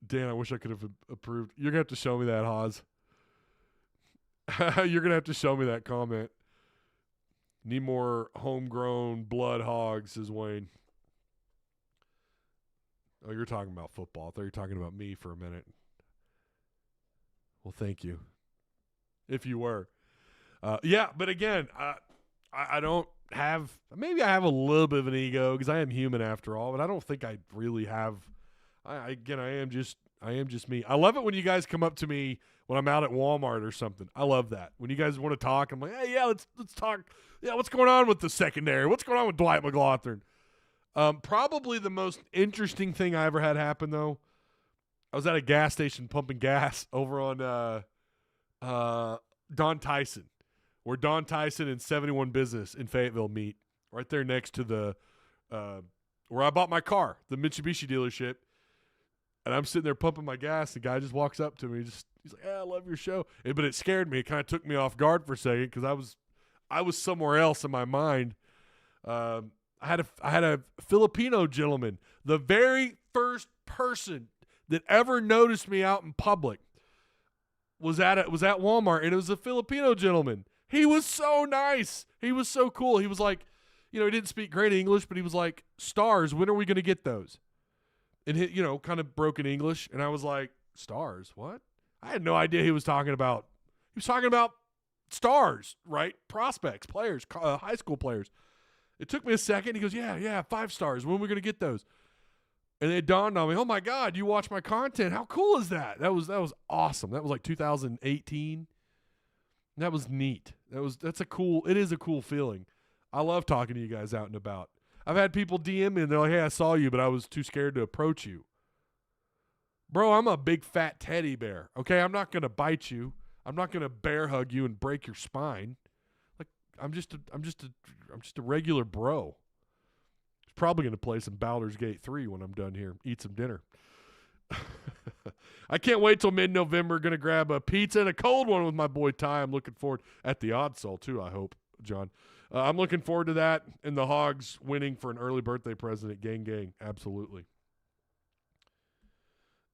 Dan, I wish I could have approved. You're going to have to show me that, Haas. You're going to have to show me that comment. Need more homegrown blood hogs, says Wayne. Oh, you're talking about football. I thought you were talking about me for a minute. Well, thank you. If you were. Yeah, but again, I don't have – maybe I have a little bit of an ego because I am human after all, but I don't think I really have – I am just me. I love it when you guys come up to me when I'm out at Walmart or something. I love that. When you guys want to talk, I'm like, hey, yeah, let's talk. Yeah, what's going on with the secondary? What's going on with Dwight McLaughlin? Probably the most interesting thing I ever had happen, though, I was at a gas station pumping gas over on Don Tyson, where Don Tyson and 71 Business in Fayetteville meet, right there next to the where I bought my car, the Mitsubishi dealership. And I'm sitting there pumping my gas. The guy just walks up to me. He's like, "Yeah, I love your show." But it scared me. It kind of took me off guard for a second because I was somewhere else in my mind. I had a Filipino gentleman, the very first person that ever noticed me out in public was at Walmart, and it was a Filipino gentleman. He was so nice. He was so cool. He was like, he didn't speak great English, but he was like, "Stars, when are we going to get those?" And he, kind of broken English, and I was like, "Stars? What?" I had no idea he was talking about. He was talking about stars, right? Prospects, players, high school players. It took me a second. He goes, "Yeah, 5 stars. When are we going to get those?" And it dawned on me, oh my God, you watch my content. How cool is that? That was awesome. That was like 2018. That was neat. It is a cool feeling. I love talking to you guys out and about. I've had people DM me and they're like, "Hey, I saw you, but I was too scared to approach you." Bro, I'm a big fat teddy bear. Okay, I'm not gonna bite you. I'm not gonna bear hug you and break your spine. Like I'm just a regular bro. He's probably gonna play some Baldur's Gate 3 when I'm done here. Eat some dinner. I can't wait till mid-November. Gonna grab a pizza and a cold one with my boy Ty. I'm looking forward at the Odd Soul too. I hope, John. I'm looking forward to that and the Hogs winning for an early birthday present. Gang. Absolutely.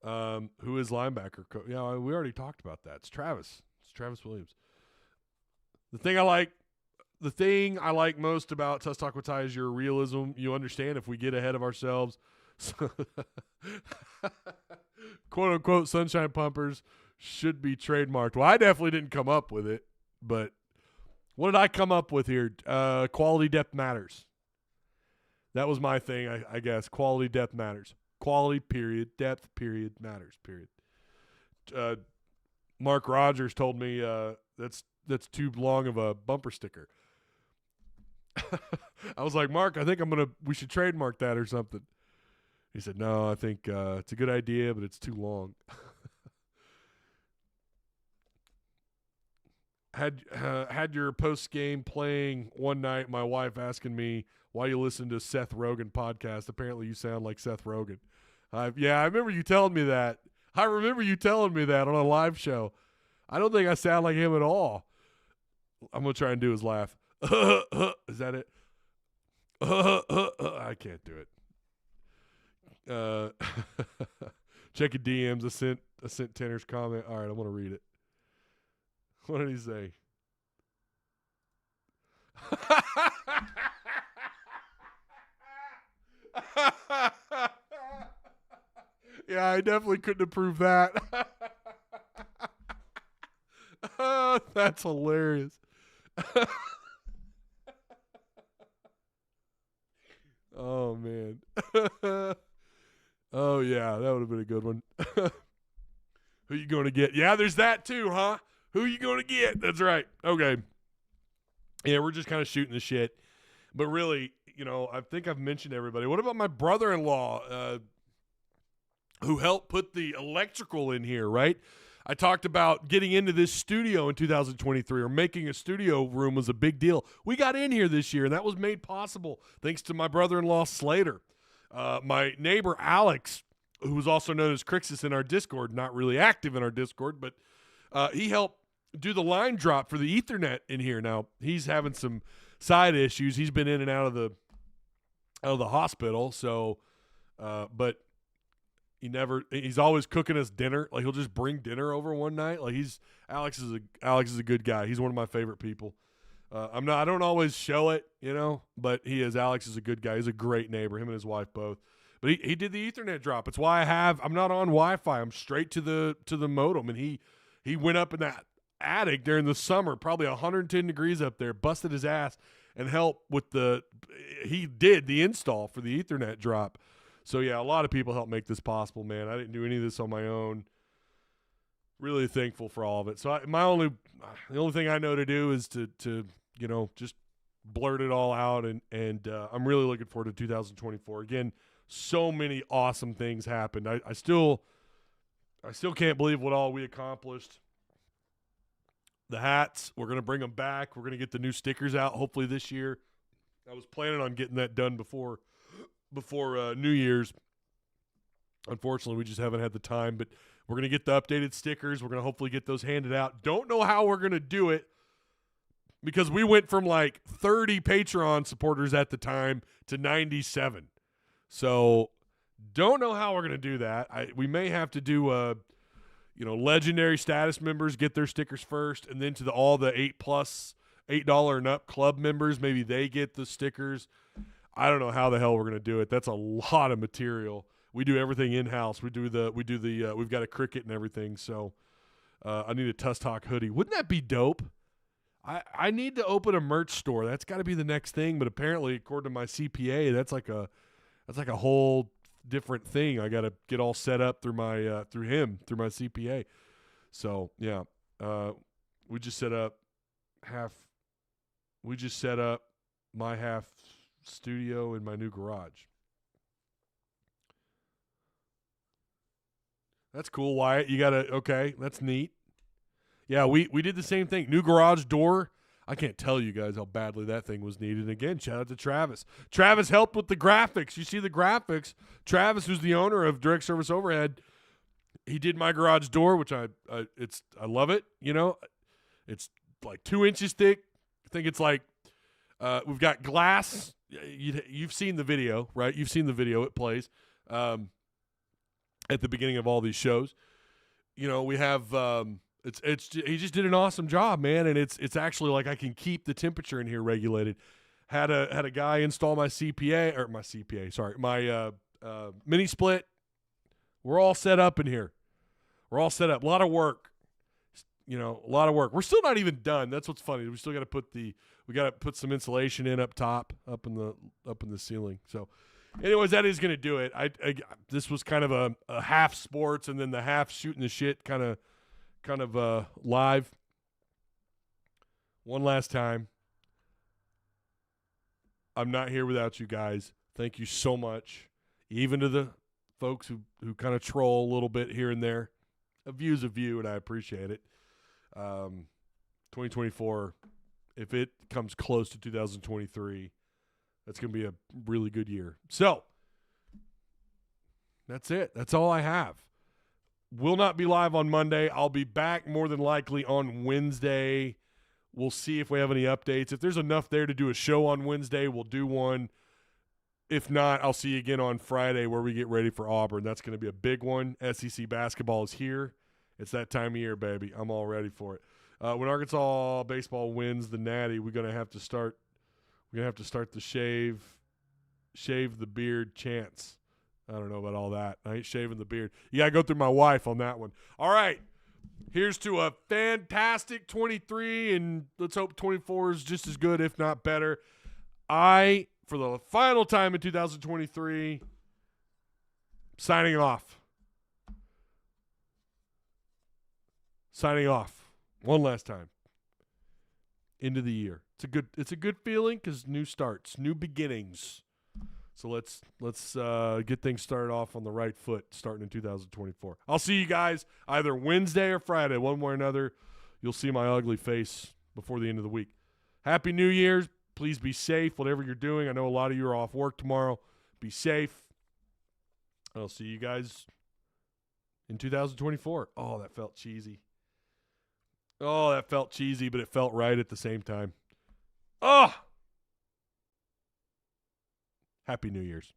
Who is linebacker? Yeah, we already talked about that. It's Travis. It's Travis Williams. The thing I like most about Tuss Talk with Ty is your realism. You understand if we get ahead of ourselves. "Quote unquote sunshine pumpers should be trademarked." Well, I definitely didn't come up with it, but what did I come up with here? Quality depth matters. That was my thing, I guess. Quality depth matters. Quality, period. Depth, period. Matters, period. Mark Rogers told me that's too long of a bumper sticker. I was like, "Mark, I think we should trademark that or something." He said, "No, I think it's a good idea, but it's too long." Had your post-game playing one night, my wife asking me why you listen to Seth Rogen podcast. Apparently you sound like Seth Rogen. Yeah, I remember you telling me that. I remember you telling me that on a live show. I don't think I sound like him at all. I'm going to try and do his laugh. Is that it? I can't do it. Check your DMs. I sent Tanner's comment. All right, I want to read it. What did he say? Yeah, I definitely couldn't approve that. That's hilarious. Oh, man. Oh, yeah, that would have been a good one. Who you going to get? Yeah, there's that too, huh? Who you going to get? That's right. Okay. Yeah, we're just kind of shooting the shit. But really, I think I've mentioned everybody. What about my brother-in-law who helped put the electrical in here, right? I talked about getting into this studio in 2023, or making a studio room was a big deal. We got in here this year, and that was made possible thanks to my brother-in-law, Slater. My neighbor, Alex, who was also known as Crixus in our Discord, not really active in our Discord, but he helped do the line drop for the Ethernet in here. Now, he's having some side issues. He's been in and out of the hospital, so but He's always cooking us dinner. Like he'll just bring dinner over one night. Like Alex is a good guy. He's one of my favorite people. I don't always show it, but Alex is a good guy. He's a great neighbor, him and his wife both. But he did the Ethernet drop. It's why I'm not on Wi-Fi. I'm straight to the modem. And he went up in that attic during the summer, probably 110 degrees up there, busted his ass and helped with he did the install for the Ethernet drop. So yeah, a lot of people helped make this possible, man. I didn't do any of this on my own. Really thankful for all of it. So the only thing I know to do is to just blurt it all out, and I'm really looking forward to 2024. Again, so many awesome things happened. I still can't believe what all we accomplished. The hats, we're gonna bring them back. We're gonna get the new stickers out hopefully this year. I was planning on getting that done before New Year's. Unfortunately, we just haven't had the time, but we're going to get the updated stickers. We're going to hopefully get those handed out. Don't know how we're going to do it because we went from like 30 Patreon supporters at the time to 97. So don't know how we're going to do that. We may have to do legendary status members get their stickers first, and then to all the $8 and up club members, maybe they get the stickers. I don't know how the hell we're going to do it. That's a lot of material. We do everything in-house. We've got a Cricut and everything. So I need a Tuss Talk hoodie. Wouldn't that be dope? I need to open a merch store. That's got to be the next thing. But apparently, according to my CPA, that's like a whole different thing. I got to get all set up through my CPA. So yeah, we just set up my half studio in my new garage. That's cool, Wyatt. Okay, that's neat. Yeah, we did the same thing. New garage door. I can't tell you guys how badly that thing was needed. And again, shout out to Travis. Travis helped with the graphics. You see the graphics. Travis, who's the owner of Direct Service Overhead, he did my garage door, which I love it. It's like 2 inches thick. I think it's like we've got glass. You've seen the video, right? You've seen the video. It plays at the beginning of all these shows. We have he just did an awesome job, man, and it's actually like I can keep the temperature in here regulated. Had a guy install my mini split. We're all set up in here. We're all set up. A lot of work. We're still not even done. That's what's funny. We still got to put some insulation in up top, up in the ceiling. So, anyways, that is going to do it. This was kind of a half sports and then the half shooting the shit kind of live. One last time. I'm not here without you guys. Thank you so much. Even to the folks who kind of troll a little bit here and there. A view's a view, and I appreciate it. 2024, if it comes close to 2023, that's going to be a really good year. So, that's it. That's all I have. Will not be live on Monday. I'll be back more than likely on Wednesday. We'll see if we have any updates. If there's enough there to do a show on Wednesday, we'll do one. If not, I'll see you again on Friday where we get ready for Auburn. That's going to be a big one. SEC basketball is here. It's that time of year, baby. I'm all ready for it. When Arkansas baseball wins the Natty, we're gonna have to start the shave the beard chants. I don't know about all that. I ain't shaving the beard. You gotta go through my wife on that one. All right. Here's to a fantastic 23, and let's hope 24 is just as good, if not better. For the final time in 2023, signing off. Signing off one last time into the year. It's a good feeling because new starts, new beginnings. So let's get things started off on the right foot starting in 2024. I'll see you guys either Wednesday or Friday, one way or another. You'll see my ugly face before the end of the week. Happy New Year's. Please be safe, whatever you're doing. I know a lot of you are off work tomorrow. Be safe. I'll see you guys in 2024. Oh, that felt cheesy. Oh, that felt cheesy, but it felt right at the same time. Oh! Happy New Year's.